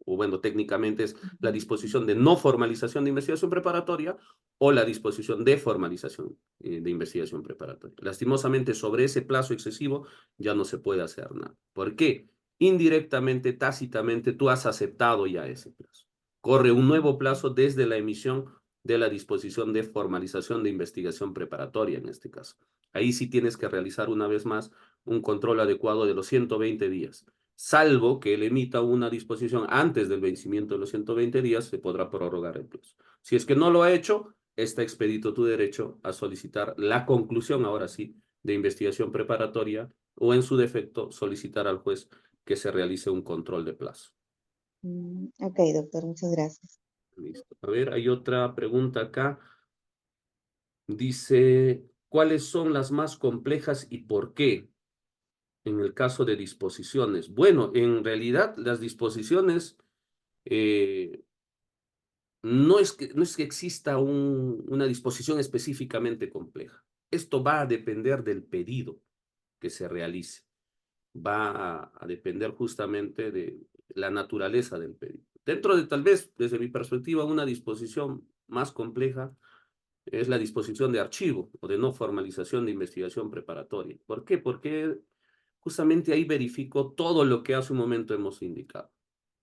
o bueno, técnicamente es la disposición de no formalización de investigación preparatoria o la disposición de formalización de investigación preparatoria. Lastimosamente, sobre ese plazo excesivo ya no se puede hacer nada. ¿Por qué? Indirectamente, tácitamente, tú has aceptado ya ese plazo. Corre un nuevo plazo desde la emisión de la disposición de formalización de investigación preparatoria, en este caso. Ahí sí tienes que realizar una vez más un control adecuado de los 120 días. Salvo que él emita una disposición antes del vencimiento de los 120 días, se podrá prorrogar el plazo. Si es que no lo ha hecho, está expedito tu derecho a solicitar la conclusión, ahora sí, de investigación preparatoria o en su defecto solicitar al juez que se realice un control de plazo. Ok, doctor, muchas gracias. Listo. A ver, hay otra pregunta acá. Dice, ¿cuáles son las más complejas y por qué en el caso de disposiciones? Bueno, en realidad las disposiciones no es que exista una disposición específicamente compleja. Esto va a depender del pedido que se realice. Va a depender justamente de la naturaleza del pedido. Dentro de tal vez, desde mi perspectiva, una disposición más compleja es la disposición de archivo o de no formalización de investigación preparatoria. ¿Por qué? Porque justamente ahí verifico todo lo que hace un momento hemos indicado.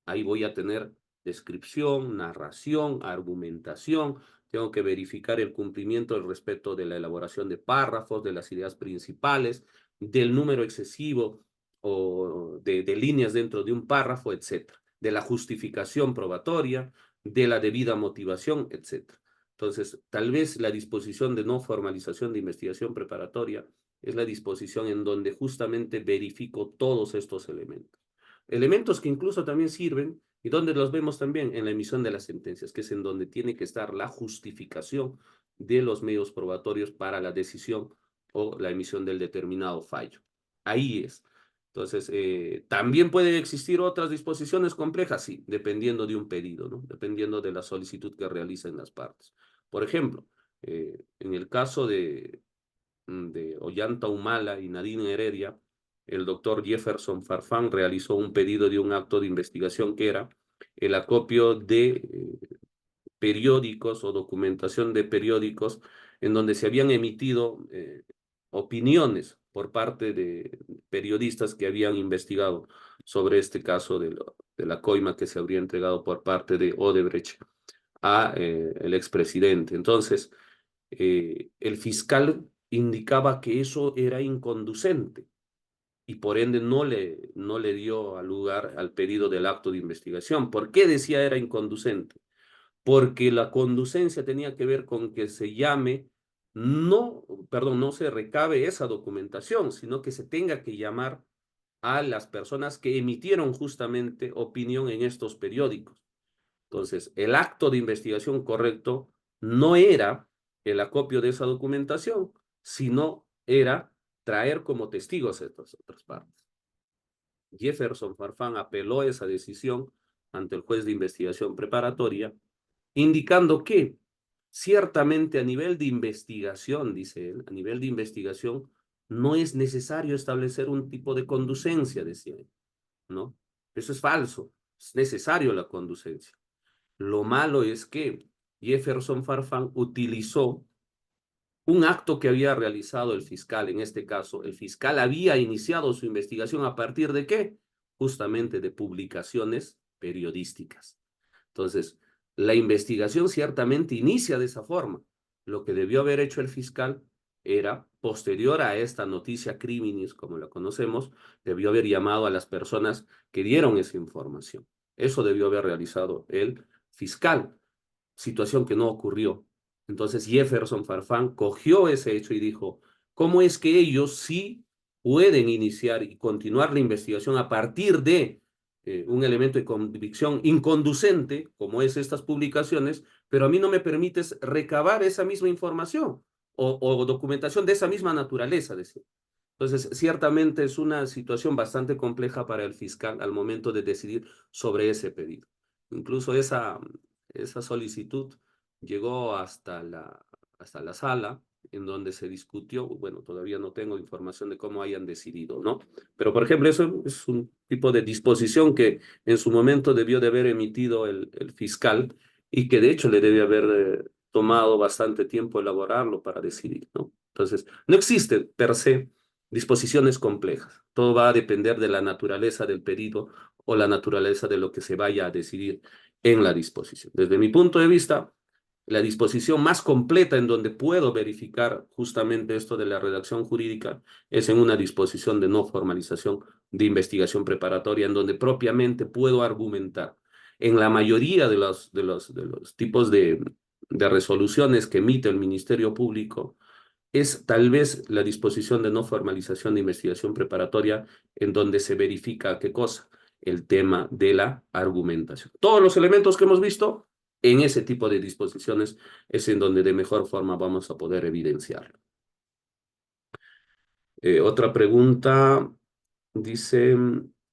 Ahí voy a tener descripción, narración, argumentación. Tengo que verificar el cumplimiento del respeto de la elaboración de párrafos, de las ideas principales, del número excesivo o de líneas dentro de un párrafo, etcétera. De la justificación probatoria, de la debida motivación, etcétera. Entonces, tal vez la disposición de no formalización de investigación preparatoria es la disposición en donde justamente verifico todos estos elementos. Elementos que incluso también sirven y donde los vemos también en la emisión de las sentencias, que es en donde tiene que estar la justificación de los medios probatorios para la decisión o la emisión del determinado fallo. Ahí es. Entonces, también pueden existir otras disposiciones complejas, sí, dependiendo de un pedido, ¿no? Dependiendo de la solicitud que realicen las partes. Por ejemplo, en el caso de Ollanta Humala y Nadine Heredia, el doctor Jefferson Farfán realizó un pedido de un acto de investigación que era el acopio de periódicos o documentación de periódicos en donde se habían emitido opiniones por parte de periodistas que habían investigado sobre este caso de la coima que se habría entregado por parte de Odebrecht a el expresidente. Entonces, el fiscal indicaba que eso era inconducente y por ende no le dio lugar al pedido del acto de investigación. ¿Por qué decía era inconducente? Porque la conducencia tenía que ver con que se llame, no se recabe esa documentación, sino que se tenga que llamar a las personas que emitieron justamente opinión en estos periódicos. Entonces, el acto de investigación correcto no era el acopio de esa documentación, sino era traer como testigos a estas otras partes. Jefferson Farfán apeló esa decisión ante el juez de investigación preparatoria, indicando que ciertamente a nivel de investigación, dice él, a nivel de investigación, no es necesario establecer un tipo de conducencia, decía él, ¿no? Eso es falso, es necesario la conducencia. Lo malo es que Jefferson Farfán utilizó un acto que había realizado el fiscal. En este caso, el fiscal había iniciado su investigación a partir de ¿qué? Justamente de publicaciones periodísticas. Entonces, la investigación ciertamente inicia de esa forma. Lo que debió haber hecho el fiscal era, posterior a esta noticia criminis, como la conocemos, debió haber llamado a las personas que dieron esa información. Eso debió haber realizado el fiscal, situación que no ocurrió. Entonces Jefferson Farfán cogió ese hecho y dijo, ¿cómo es que ellos sí pueden iniciar y continuar la investigación a partir de un elemento de convicción inconducente, como es estas publicaciones, pero a mí no me permites recabar esa misma información o documentación de esa misma naturaleza? Decía. Entonces, ciertamente es una situación bastante compleja para el fiscal al momento de decidir sobre ese pedido. Incluso esa solicitud llegó hasta la sala en donde se discutió. Bueno, todavía no tengo información de cómo hayan decidido, ¿no? Pero, por ejemplo, eso es un tipo de disposición que en su momento debió de haber emitido el fiscal y que de hecho le debe haber tomado bastante tiempo elaborarlo para decidir, ¿no? Entonces, no existe per se disposiciones complejas. Todo va a depender de la naturaleza del pedido o la naturaleza de lo que se vaya a decidir en la disposición. Desde mi punto de vista, la disposición más completa en donde puedo verificar justamente esto de la redacción jurídica es en una disposición de no formalización de investigación preparatoria, en donde propiamente puedo argumentar. En la mayoría de los tipos de resoluciones que emite el Ministerio Público, es tal vez la disposición de no formalización de investigación preparatoria en donde se verifica qué cosa, el tema de la argumentación. Todos los elementos que hemos visto en ese tipo de disposiciones es en donde de mejor forma vamos a poder evidenciarlo. Otra pregunta dice,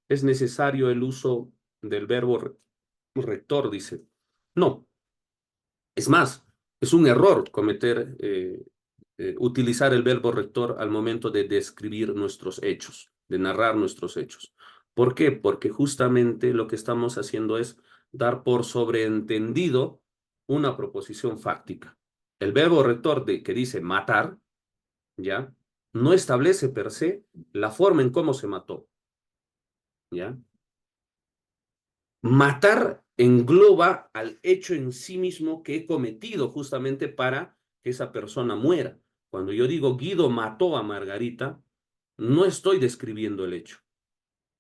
¿es necesario el uso del verbo rector? Dice, no. Es más, es un error utilizar el verbo rector al momento de describir nuestros hechos, de narrar nuestros hechos. ¿Por qué? Porque justamente lo que estamos haciendo es dar por sobreentendido una proposición fáctica. El verbo rector que dice matar, ¿ya? No establece per se la forma en cómo se mató, ¿ya? Matar engloba al hecho en sí mismo que he cometido justamente para que esa persona muera. Cuando yo digo Guido mató a Margarita, no estoy describiendo el hecho.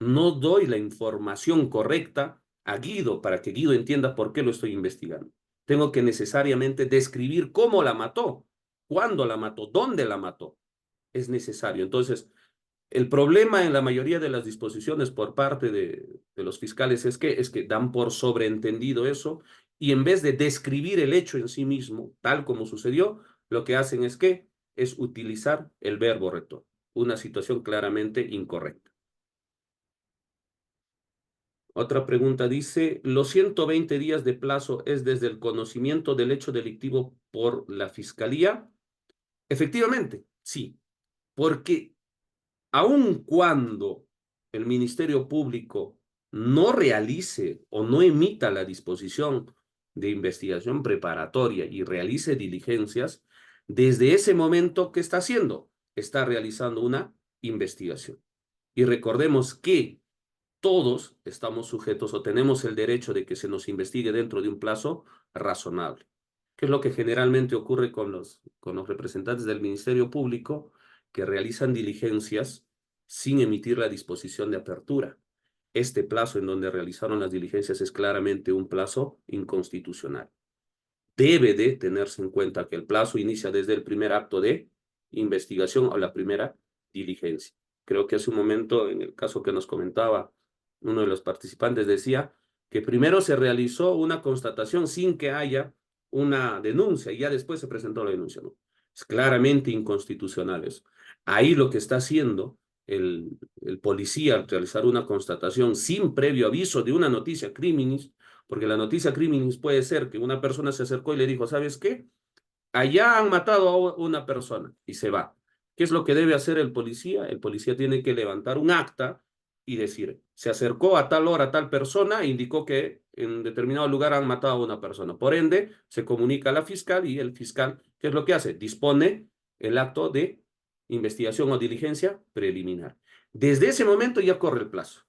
No doy la información correcta a Guido para que Guido entienda por qué lo estoy investigando. Tengo que necesariamente describir cómo la mató, cuándo la mató, dónde la mató. Es necesario. Entonces, el problema en la mayoría de las disposiciones por parte de los fiscales es que dan por sobreentendido eso y en vez de describir el hecho en sí mismo, tal como sucedió, lo que hacen es utilizar el verbo rector. Una situación claramente incorrecta. Otra pregunta dice, ¿los 120 días de plazo es desde el conocimiento del hecho delictivo por la fiscalía? Efectivamente, sí, porque aun cuando el Ministerio Público no realice o no emita la disposición de investigación preparatoria y realice diligencias, desde ese momento, ¿qué está haciendo? Está realizando una investigación. Y recordemos que todos estamos sujetos o tenemos el derecho de que se nos investigue dentro de un plazo razonable, que es lo que generalmente ocurre con los representantes del Ministerio Público que realizan diligencias sin emitir la disposición de apertura. Este plazo en donde realizaron las diligencias es claramente un plazo inconstitucional. Debe de tenerse en cuenta que el plazo inicia desde el primer acto de investigación o la primera diligencia. Creo que hace un momento, en el caso que nos comentaba uno de los participantes, decía que primero se realizó una constatación sin que haya una denuncia y ya después se presentó la denuncia. ¿No? Es claramente inconstitucional eso. Ahí lo que está haciendo el policía al realizar una constatación sin previo aviso de una noticia criminis, porque la noticia criminis puede ser que una persona se acercó y le dijo, ¿sabes qué? Allá han matado a una persona y se va. ¿Qué es lo que debe hacer el policía? El policía tiene que levantar un acta y decir, se acercó a tal hora tal persona e indicó que en determinado lugar han matado a una persona. Por ende, se comunica a la fiscal y el fiscal, ¿qué es lo que hace? Dispone el acto de investigación o diligencia preliminar. Desde ese momento ya corre el plazo.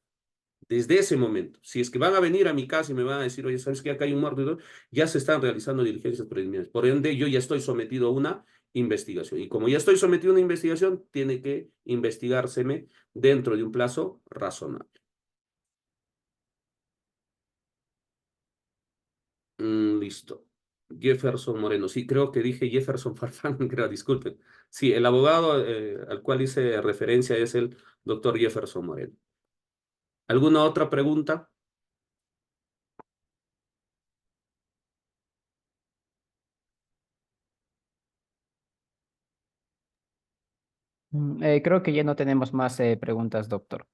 Desde ese momento, si es que van a venir a mi casa y me van a decir, oye, ¿sabes qué? Acá hay un muerto, ya se están realizando diligencias preliminares. Por ende, yo ya estoy sometido a una investigación. Y como ya estoy sometido a una investigación, tiene que investigárseme dentro de un plazo razonable. Listo. Jefferson Moreno. Sí, creo que dije Jefferson Farfán, creo, disculpen. Sí, el abogado al cual hice referencia es el doctor Jefferson Moreno. ¿Alguna otra pregunta? Creo que ya no tenemos más preguntas, doctor.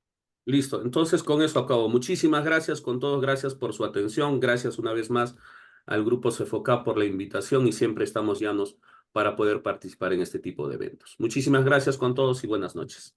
Listo, entonces con eso acabo. Muchísimas gracias con todos, gracias por su atención, gracias una vez más al Grupo Cefoca por la invitación y siempre estamos llanos para poder participar en este tipo de eventos. Muchísimas gracias con todos y buenas noches.